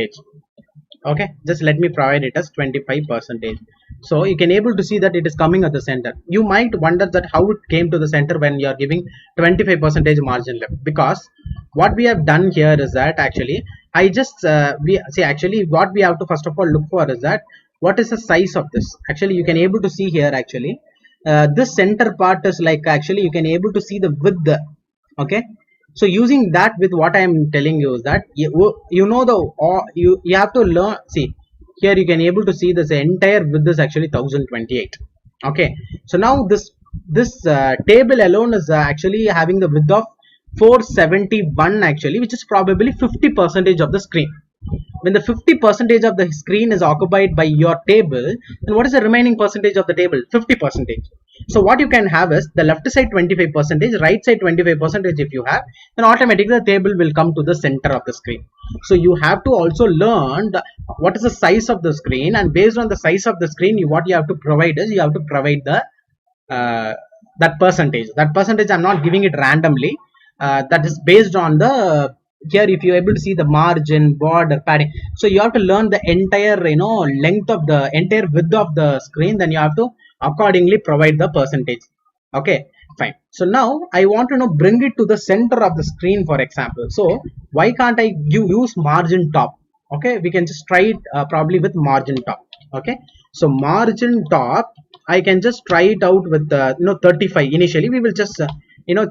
Okay, just let me provide it as 25%. So you can able to see that it is coming at the center. You might wonder that how it came to the center when you are giving 25% margin left, because what we have done here is that actually I just we see, actually what we have to first of all look for is that what is the size of this. Actually you can able to see here, actually this center part is like, actually you can able to see the width. Okay, so using that, with what I am telling you is that you have to learn. See here, you can able to see this entire width is actually 1028. Okay, so now this table alone is actually having the width of 471 actually, which is probably 50% of the screen. When the 50% of the screen is occupied by your table, then what is the remaining percentage of the table? 50%. So what you can have is the left side 25%, right side 25%. If you have, then automatically the table will come to the center of the screen. So you have to also learn what is the size of the screen, and based on the size of the screen, what you have to provide is, you have to provide the that percentage. That percentage I'm not giving it randomly. That is based on the, here if you're able to see the margin, border, padding, so you have to learn the entire length of the entire width of the screen, then you have to accordingly provide the percentage. Okay, fine. So now I want to bring it to the center of the screen, for example. So why can't I use margin top? Okay, we can just try it probably with margin top. Okay, so margin top, I can just try it out with 35 initially. We will just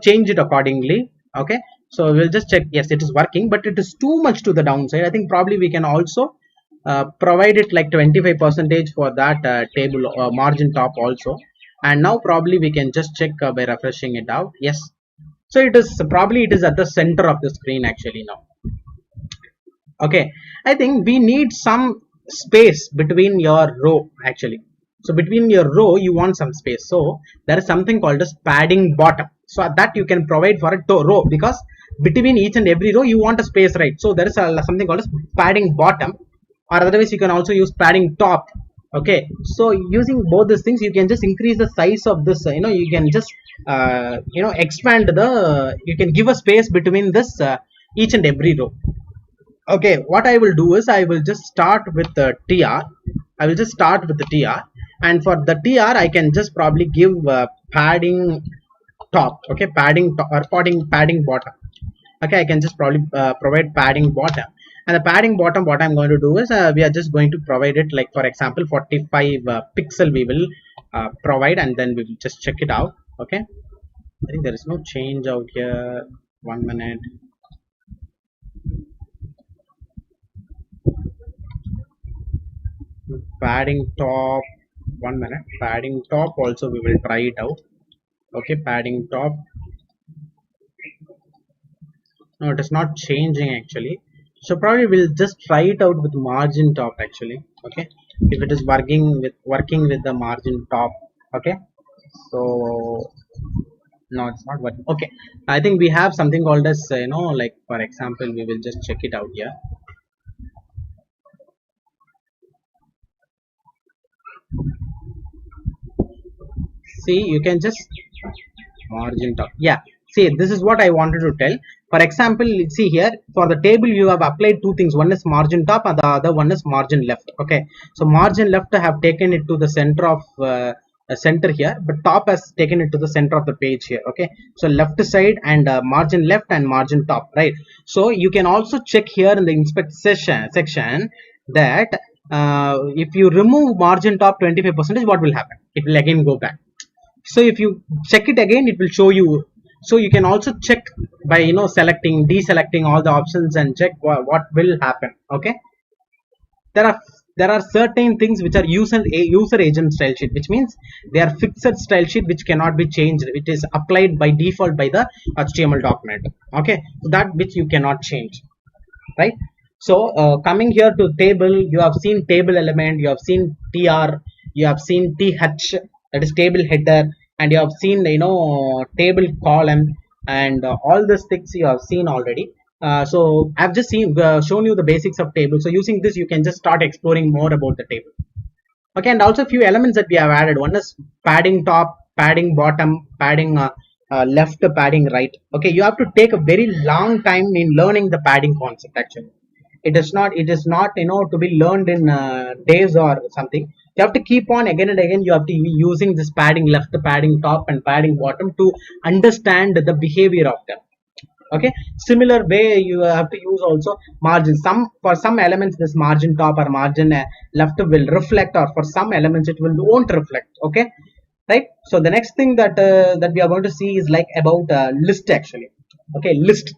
change it accordingly. Okay, so we'll just check, yes, it is working, but it is too much to the downside. I think probably we can also provide it like 25% for that table margin top also. And now probably we can just check by refreshing it out. Yes, so it is probably, it is at the center of the screen actually now. Okay, I think we need some space between your row actually. So between your row you want some space, so there is something called as padding bottom. So that you can provide for a row, because between each and every row you want a space, right? So there is something called as padding bottom, or otherwise you can also use padding top. Okay, so using both these things, you can just increase the size of this, you can just expand the, you can give a space between this each and every row. Okay, what I will do is I will just start with the tr. I will just start with the tr, and for the tr I can just probably give padding top. Okay, padding top or padding bottom. Okay, I can just probably provide padding bottom, and the padding bottom, what I'm going to do is we are just going to provide it, like for example 45 pixel we will provide, and then we will just check it out. Okay, I think there is no change out here. 1 minute. Padding top, 1 minute. Padding top also we will try it out. Okay, padding top. No, it is not changing actually, so probably we'll just try it out with margin top actually. Okay, if it is working with the margin top. Okay, so no, it's not working. Okay, I think we have something called as like for example we will just check it out here. See, you can just margin top. Yeah, see, this is what I wanted to tell. For example, see here, for the table you have applied two things. One is margin top and the other one is margin left. Okay, so margin left I have taken it to the center of center here, but top has taken it to the center of the page here. Okay, so left side and margin left and margin top, right? So you can also check here in the inspect section that if you remove margin top 25%, what will happen? It will again go back. So if you check it again, it will show you. So you can also check by selecting, deselecting all the options and check what will happen. Okay, there are certain things which are user agent style sheet, which means they are fixed style sheet which cannot be changed. It is applied by default by the HTML document. Okay, so that which you cannot change, right? So coming here to table, you have seen table element, you have seen tr, you have seen th, that is table header, and you have seen table column, and all these things you have seen already. So I've just shown you the basics of table. So using this you can just start exploring more about the table. Okay, and also a few elements that we have added. One is padding top, padding bottom, padding left, padding right. Okay, you have to take a very long time in learning the padding concept actually. It is not to be learned in days or something. You have to keep on again and again. You have to be using this padding left, padding top and padding bottom to understand the behavior of them. Okay, similar way you have to use also margin. For some elements this margin top or margin left will reflect, or for some elements it won't reflect. Okay, right? So the next thing that we are going to see is like about list actually. Okay, list.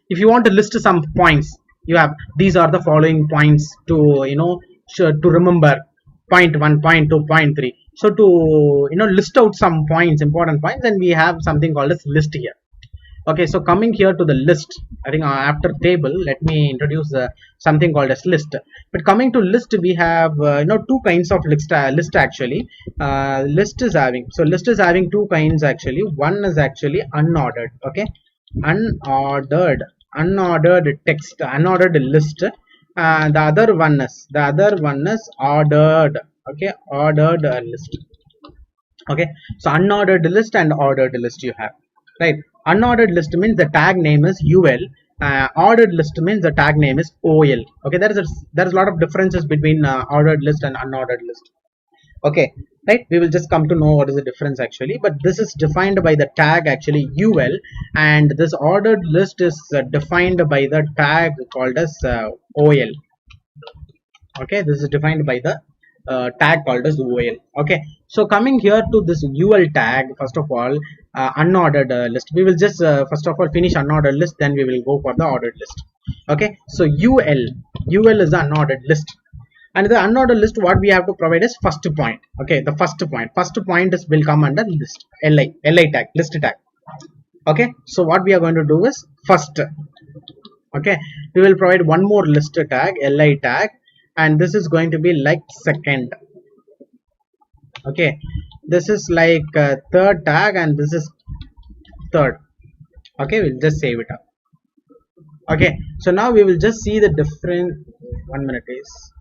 If you want to list some points, you have these are the following points to to remember. Point 1, point 2, point 3. So to list out some points, important points, and we have something called as list here. Okay, so coming here to the list, I think after table, let me introduce something called as list. But coming to list, we have two kinds of list actually. List is having two kinds actually. One is actually unordered. Okay, unordered text, unordered list. The other one is ordered. Okay, ordered list. Okay, so unordered list and ordered list you have, right? Unordered list means the tag name is ul. Ordered list means the tag name is ol. Okay, there is a lot of differences between ordered list and unordered list. Okay, right? We will just come to know what is the difference actually, but this is defined by the tag actually ul, and this ordered list is defined by the tag called as ol. Okay, this is defined by the tag called as ol. Okay, so coming here to this ul tag, first of all, unordered list, we will just first of all finish unordered list, then we will go for the ordered list. Okay, so ul is the unordered list, and the unordered list what we have to provide is first point. Okay, the first point is will come under list, li tag, list tag. Okay, so what we are going to do is first. Okay, we will provide one more list tag, li tag, and this is going to be like second. Okay, this is like third tag, and this is third. Okay, we'll just save it up. Okay, so now we will just see the different. 1 minute is.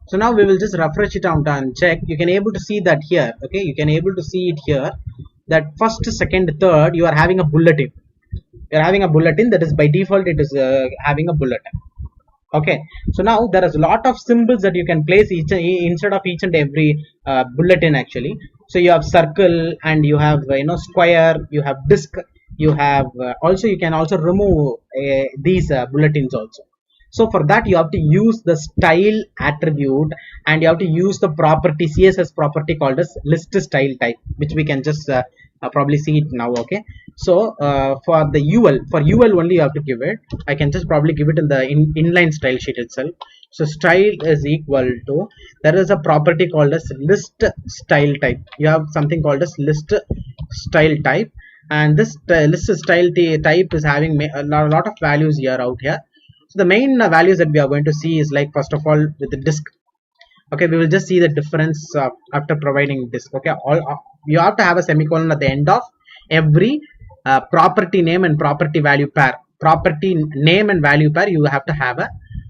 So now we will just refresh it out and check. You can able to see that here. Okay, you can able to see it here that first, second, third you are having a bulletin. You are having a bulletin, that is by default it is having a bulletin. Okay, so now there is a lot of symbols that you can place instead of each and every bulletin actually. So you have circle, and you have square, you have disc, you have also you can also remove these bulletins also. So for that you have to use the style attribute, and you have to use the property, CSS property called as list style type, which we can just probably see it now. Okay, so for the UL only you have to give it. I can just probably give it in the inline style sheet itself. So style is equal to, there is a property called as list style type. You have something called as list style type, and this list style type is having a lot of values here out here. So the main values that we are going to see is like, first of all, with the disk. Okay, we will just see the difference after providing disk. Okay, you have to have a semicolon at the end of every property name and property value pair. Property name and value pair, you have to have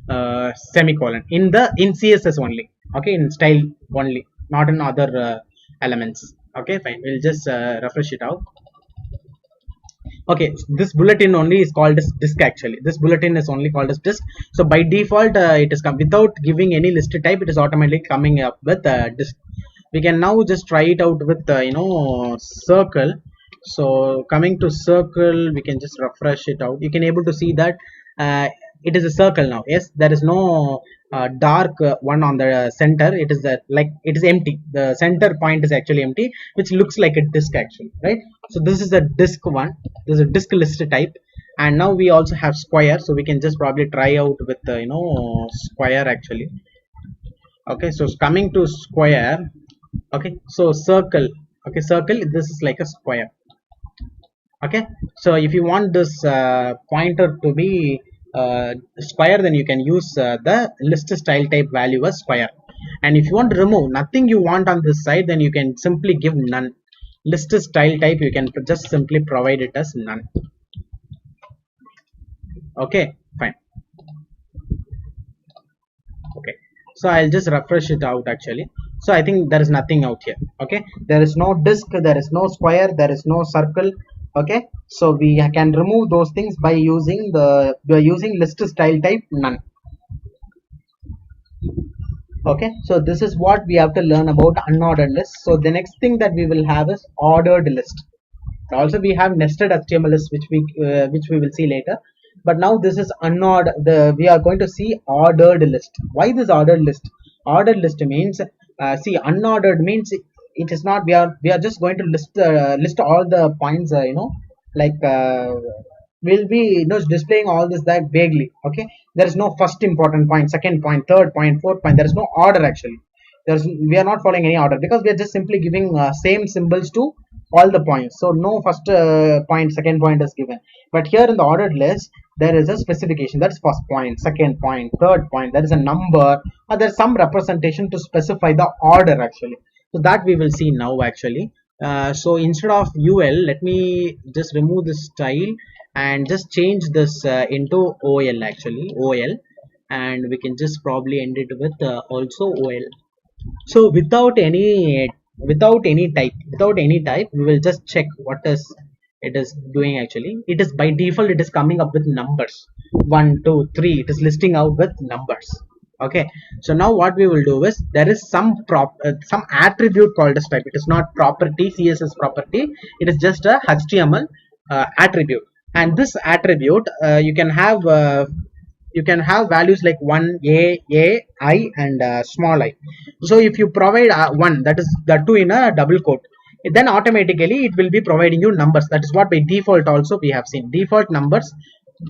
a semicolon in CSS only. Okay, in style only, not in other elements. Okay, fine. We'll just refresh it out. Okay, this bulletin only is called as disk. Actually, this bulletin is only called as disk. So by default it is without giving any list type, it is automatically coming up with disk. We can now just try it out with circle. So coming to circle, we can just refresh it out. You can able to see that it is a circle now. Yes, there is no dark one on the center. It is like it is empty. The center point is actually empty, which looks like a disk actually, right? So this is a disk one. This is a disk list type, and now we also have square. So we can just probably try out with square actually. Okay, so coming to square. Okay, so circle. Okay, circle. This is like a square. Okay, so if you want this pointer to be square, then you can use the list style type value as square. And if you want to remove nothing you want on this side, then you can simply give none. List style type, you can just simply provide it as none. Okay, fine. Okay, so I'll just refresh it out actually. So I think there is nothing out here. Okay, there is no disk, there is no square, there is no circle. Okay, so we can remove those things by using list style type none. Okay, so this is what we have to learn about unordered list. So the next thing that we will have is ordered list. Also we have nested HTML list, which we will see later. But now this is unordered. We are going to see ordered list. Why this ordered list? Ordered list means see, unordered means it is not, we are just going to list all the points, like we'll be displaying all this that vaguely. Okay, there is no first important point, second point, third point, fourth point. There is no order actually. We are not following any order, because we are just simply giving same symbols to all the points. So no first point, second point is given. But here in the ordered list, there is a specification. That's first point, second point, third point. There is a number, or there is some representation to specify the order actually. So that we will see now actually. So instead of UL, let me just remove this style and just change this into OL actually, OL, and we can just probably end it with also OL. So without any type, we will just check what is it is doing actually. It is by default, it is coming up with numbers 1, 2, 3. It is listing out with numbers. Okay, so now what we will do is, there is some attribute called as type. It is not property, CSS property. It is just a HTML attribute, and this attribute you can have values like 1, A, I, and small I. So if you provide 1, that is the 2 in a double quote, then automatically it will be providing you numbers. That is what by default also we have seen, default numbers.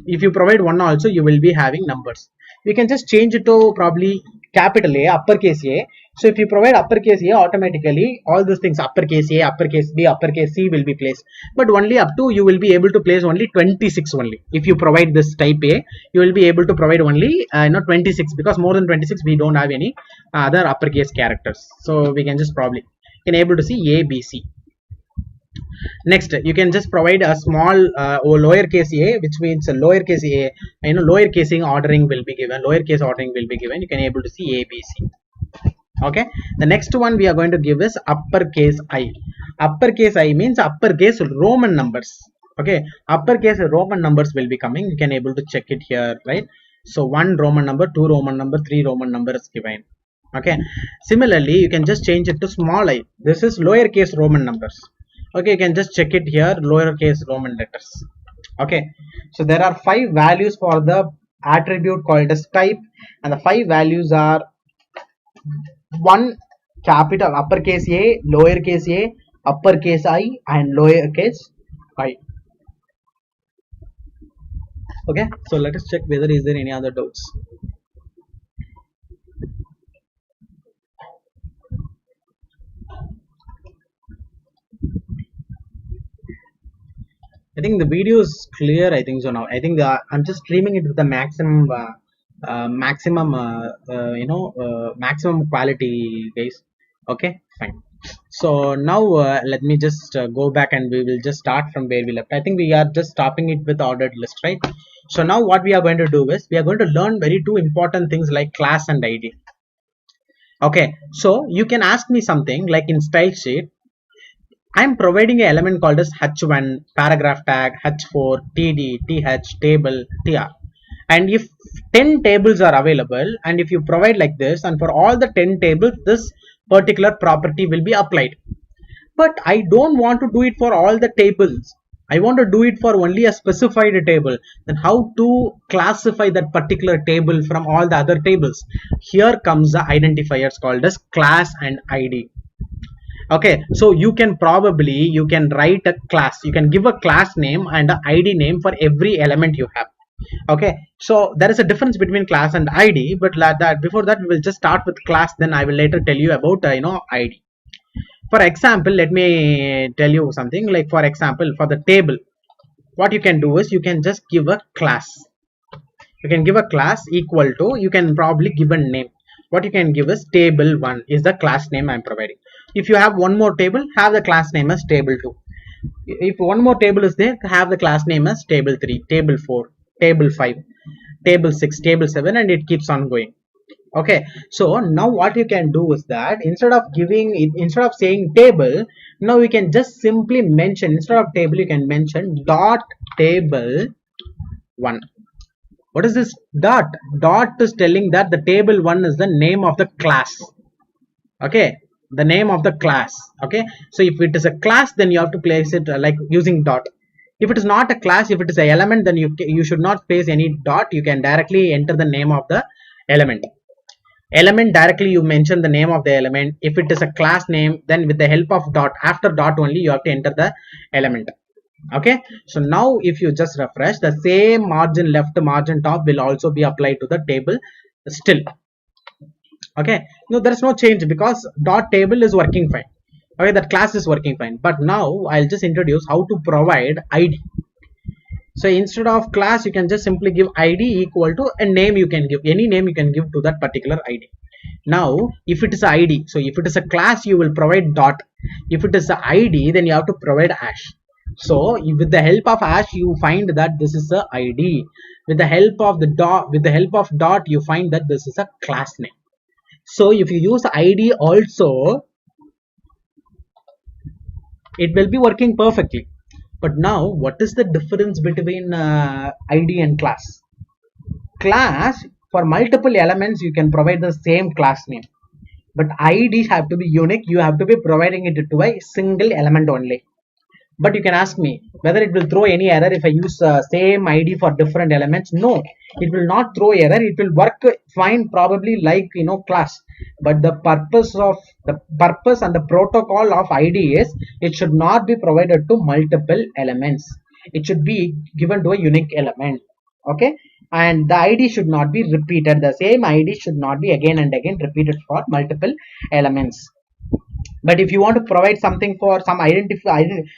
If you provide 1 also, you will be having numbers. We can just change it to probably capital A, uppercase A. So if you provide uppercase A, automatically all these things, uppercase A, uppercase B, uppercase C will be placed. But only up to, you will be able to place only 26 only. If you provide this type A, you will be able to provide only 26, because more than 26 we don't have any other uppercase characters. So we can just probably able to see A, B, C. Next, you can just provide a small or lowercase a, which means a lowercase a, lowercase ordering will be given, lowercase ordering will be given. You can able to see a, b, c. Okay, the next one we are going to give is uppercase I. Uppercase I means uppercase Roman numbers. Okay, uppercase Roman numbers will be coming. You can able to check it here, right? So 1 Roman number, 2 Roman number, 3 Roman number is given. Okay, similarly you can just change it to small I. This is lowercase Roman numbers. Okay, you can just check it here, lowercase Roman letters. Okay, so there are 5 values for the attribute called as type, and the 5 values are 1 capital uppercase A, lowercase a, uppercase I, and lowercase I. Okay, so let us check whether is there any other doubts. I think the video is clear. I think so now. I think I'm just streaming it with the maximum maximum quality, guys. Okay, fine. So now let me just go back and we will just start from where we left. I think we are just stopping it with ordered list, right? So now what we are going to do is we are going to learn very 2 important things like class and ID. Okay, so you can ask me something like in style sheet, I'm providing an element called as h1, paragraph tag, h4, td, th, table, tr. And if 10 tables are available, and if you provide like this, and for all the 10 tables, this particular property will be applied. But I don't want to do it for all the tables. I want to do it for only a specified table. Then how to classify that particular table from all the other tables? Here comes the identifiers called as class and ID. Okay, so you can write a class. You can give a class name and an ID name for every element you have. Okay, so there is a difference between class and ID, but before that we will just start with class, then I will later tell you about ID. For example, let me tell you something. Like for example, for the table, what you can do is you can just give a class. You can give a class equal to, you can probably give a name. What you can give is table1 is the class name I am providing. If you have one more table, have the class name as table2. If one more table is there, have the class name as table3, table4, table5, table6, table7, and it keeps on going. Okay, so now what you can do is that instead of saying table, now you can just simply mention, instead of table you can mention dot table1. What is this dot? Dot is telling that the table1 is the name of the class. Okay, the name of the class. Okay, so if it is a class, then you have to place it like using dot. If it is not a class, if it is an element, then you should not place any dot. You can directly enter the name of the element. Element, directly you mention the name of the element. If it is a class name, then with the help of dot, after dot only you have to enter the element. Okay, so now if you just refresh, the same margin left, margin top will also be applied to the table still. Okay, no, there is no change because dot table is working fine. Okay, that class is working fine. But now I'll just introduce how to provide ID. So instead of class, you can just simply give ID equal to a name. You can give any name you can give to that particular ID. Now if it is ID, so if it is a class, you will provide dot. If it is a ID, then you have to provide hash. So with the help of hash, you find that this is a ID. With the help of the dot, you find that this is a class name. So if you use ID also, it will be working perfectly. But now what is the difference between ID and class? Class, for multiple elements you can provide the same class name, but IDs have to be unique. You have to be providing it to a single element only. But you can ask me whether it will throw any error if I use same ID for different elements. No, it will not throw error. It will work fine, probably like class. But the purpose and the protocol of ID is it should not be provided to multiple elements. It should be given to a unique element. Okay, and the ID should not be repeated. The same ID should not be again and again repeated for multiple elements. But if you want to provide something for some if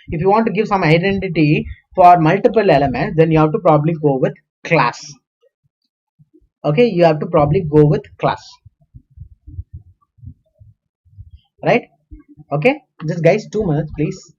you want to give some identity for multiple elements, then you have to probably go with class. Okay, you have to probably go with class, right? Okay, just guys, 2 minutes please.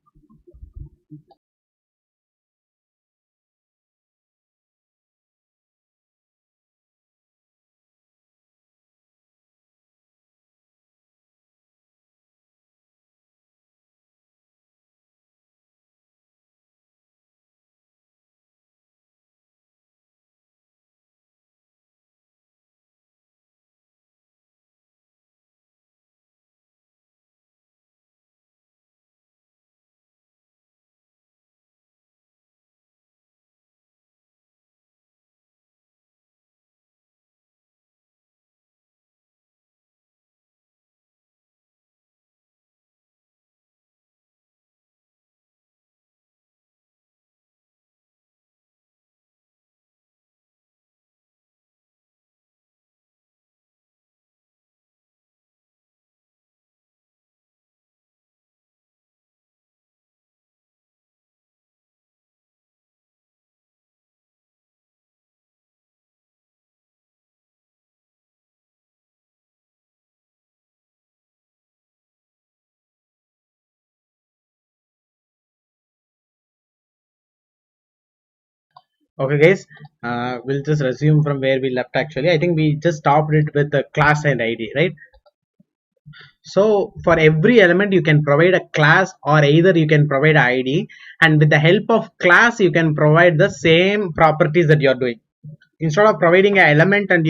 Okay, guys, we'll just resume from where we left. Actually, I think we just stopped it with the class and ID, right? So for every element you can provide a class, or either you can provide ID, and with the help of class you can provide the same properties that you're doing. Instead of providing an element and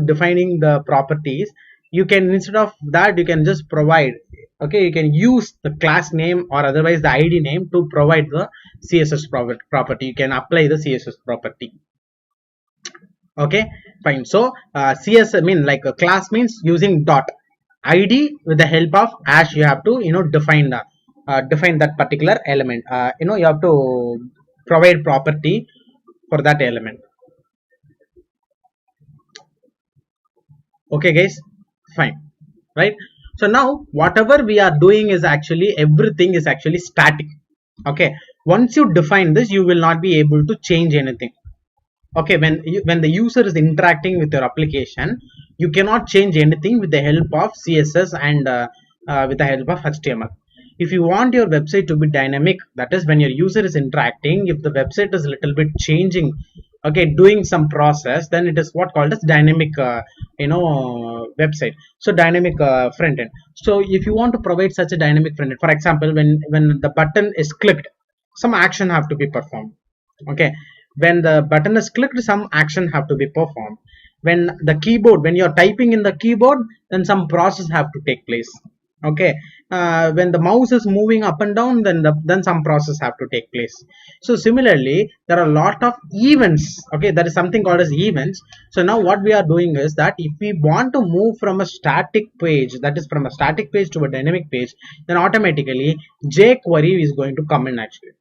defining the properties, you can, instead of that, you can just provide, okay, you can use the class name or otherwise the ID name to provide the CSS property. You can apply the CSS property. Okay, fine. So CS, I mean, like a class means using dot ID. With the help of hash you have to define that particular element. You have to provide property for that element. Okay, guys, fine, right? So now whatever we are doing is actually, everything is actually static. Okay, once you define this, you will not be able to change anything. Okay, when the user is interacting with your application, you cannot change anything with the help of CSS and with the help of HTML. If you want your website to be dynamic, that is when your user is interacting, if the website is a little bit changing, okay, doing some process, then it is what called as dynamic website. So dynamic front end. So if you want to provide such a dynamic front end, for example, when the button is clicked, some action have to be performed. Okay, when the button is clicked, some action have to be performed. When the keyboard, when you're typing in the keyboard, then some process have to take place. Okay, when the mouse is moving up and down, then some process have to take place. So similarly, there are a lot of events. Okay, there is something called as events. So now what we are doing is that if we want to move from a static page, that is from a static page to a dynamic page, then automatically jQuery is going to come in actually.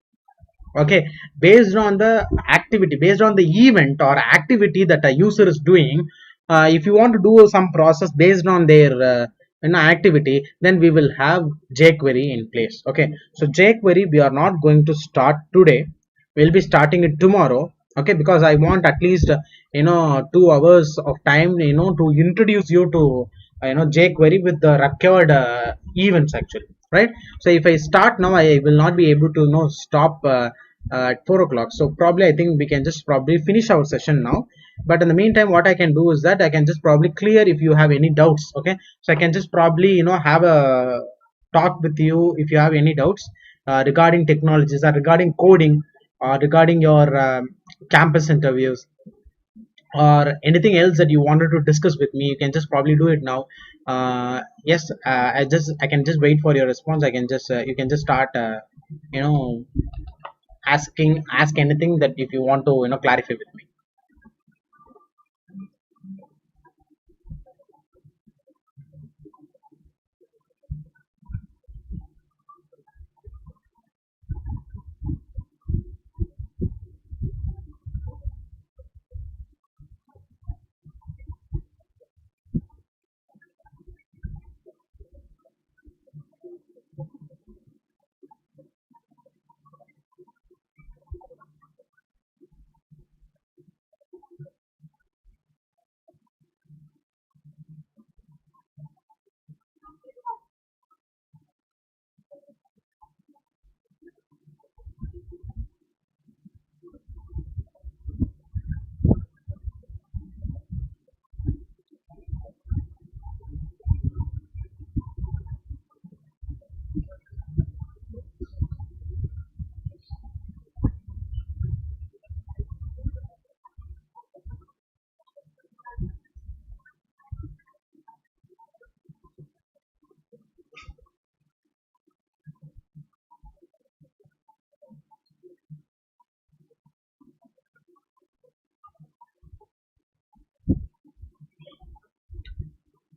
Okay, based on the activity, based on the event or activity that a user is doing, if you want to do some process based on their activity, then we will have jQuery in place. Okay, so jQuery we are not going to start today, we'll be starting it tomorrow. Okay, because I want at least 2 hours of time to introduce you to jQuery with the required events actually, right? So if I start now, I will not be able to stop at 4 o'clock. So probably I think we can just probably finish our session now. But in the meantime, what I can do is that I can just probably clear if you have any doubts. Okay, so I can just probably have a talk with you if you have any doubts regarding technologies or regarding coding or regarding your campus interviews or anything else that you wanted to discuss with me. You can just probably do it now. Yes, I can just wait for your response. I can just you can just start you know ask anything that if you want to clarify with me.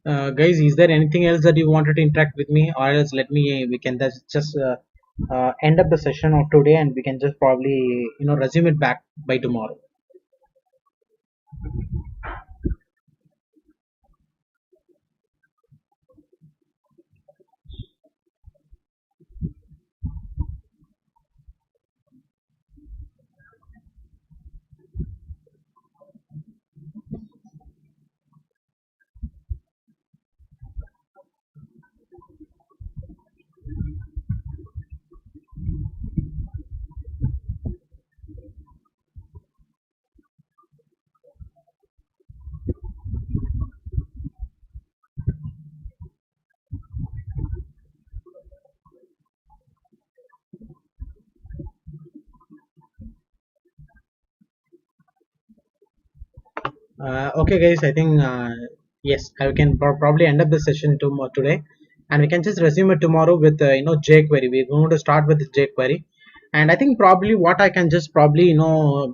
Guys, is there anything else that you wanted to interact with me, or else let me we can just end up the session of today, and we can just probably resume it back by tomorrow. Okay, guys. I think yes, I can probably end up the session today, and we can just resume it tomorrow with JQuery. We're going to start with JQuery, and I think probably what I can just probably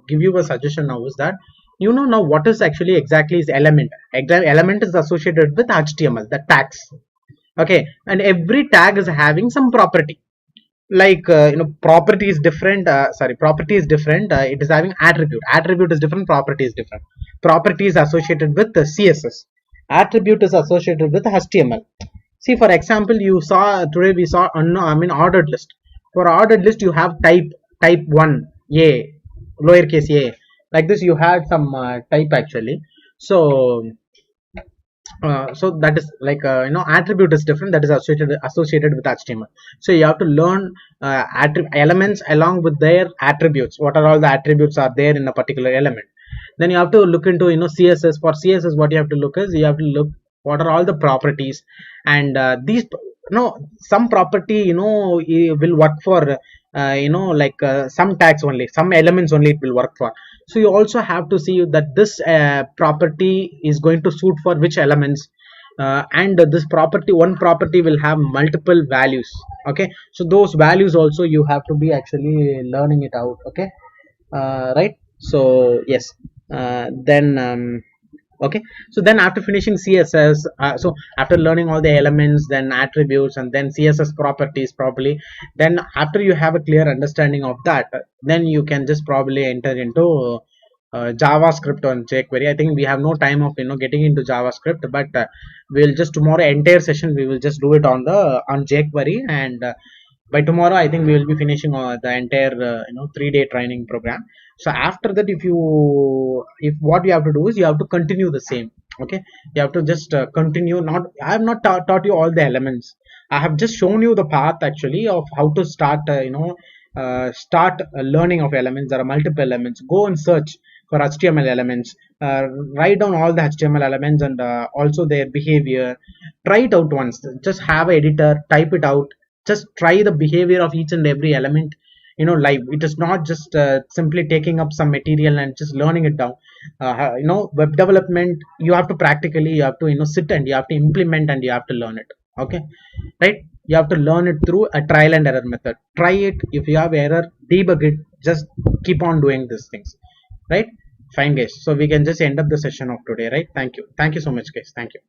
give you a suggestion now is that now what is actually exactly is element. Element is associated with HTML, the tags. Okay, and every tag is having some property, like property is different, property is different, it is having attribute is different, property is different. Property is associated with the CSS, attribute is associated with HTML. See, for example, you saw today, we saw ordered list. For ordered list, you have type 1 a, lowercase a, like this. You had some type actually. So so that is like attribute is different, that is associated with HTML. So you have to learn elements along with their attributes. What are all the attributes are there in a particular element? Then you have to look into CSS. For CSS, what you have to look is, you have to look what are all the properties, and these some property will work for some tags only, some elements only it will work for. So you also have to see that this property is going to suit for which elements, and this property, one property will have multiple values. Okay, so those values also you have to be actually learning it out. Okay, right. So yes, then okay, so then after finishing CSS, so after learning all the elements, then attributes, and then CSS properties properly, then after you have a clear understanding of that, then you can just probably enter into JavaScript on jQuery. I think we have no time of getting into JavaScript, but we'll just tomorrow entire session we will just do it on jQuery, and by tomorrow I think we will be finishing the entire 3-day training program. So after that, if what you have to do is, you have to continue the same. Okay, you have to just continue. Not, I have not taught you all the elements. I have just shown you the path actually of how to start start learning of elements. There are multiple elements. Go and search for HTML elements, write down all the HTML elements, and also their behavior. Try it out once. Just have an editor, type it out, just try the behavior of each and every element live. It is not just simply taking up some material and just learning it down. Web development, you have to practically, you have to sit and you have to implement and you have to learn it. Okay, right. You have to learn it through a trial and error method. Try it. If you have error, debug it. Just keep on doing these things, right? Fine, guys. So we can just end up the session of today, right? Thank you so much, guys. Thank you.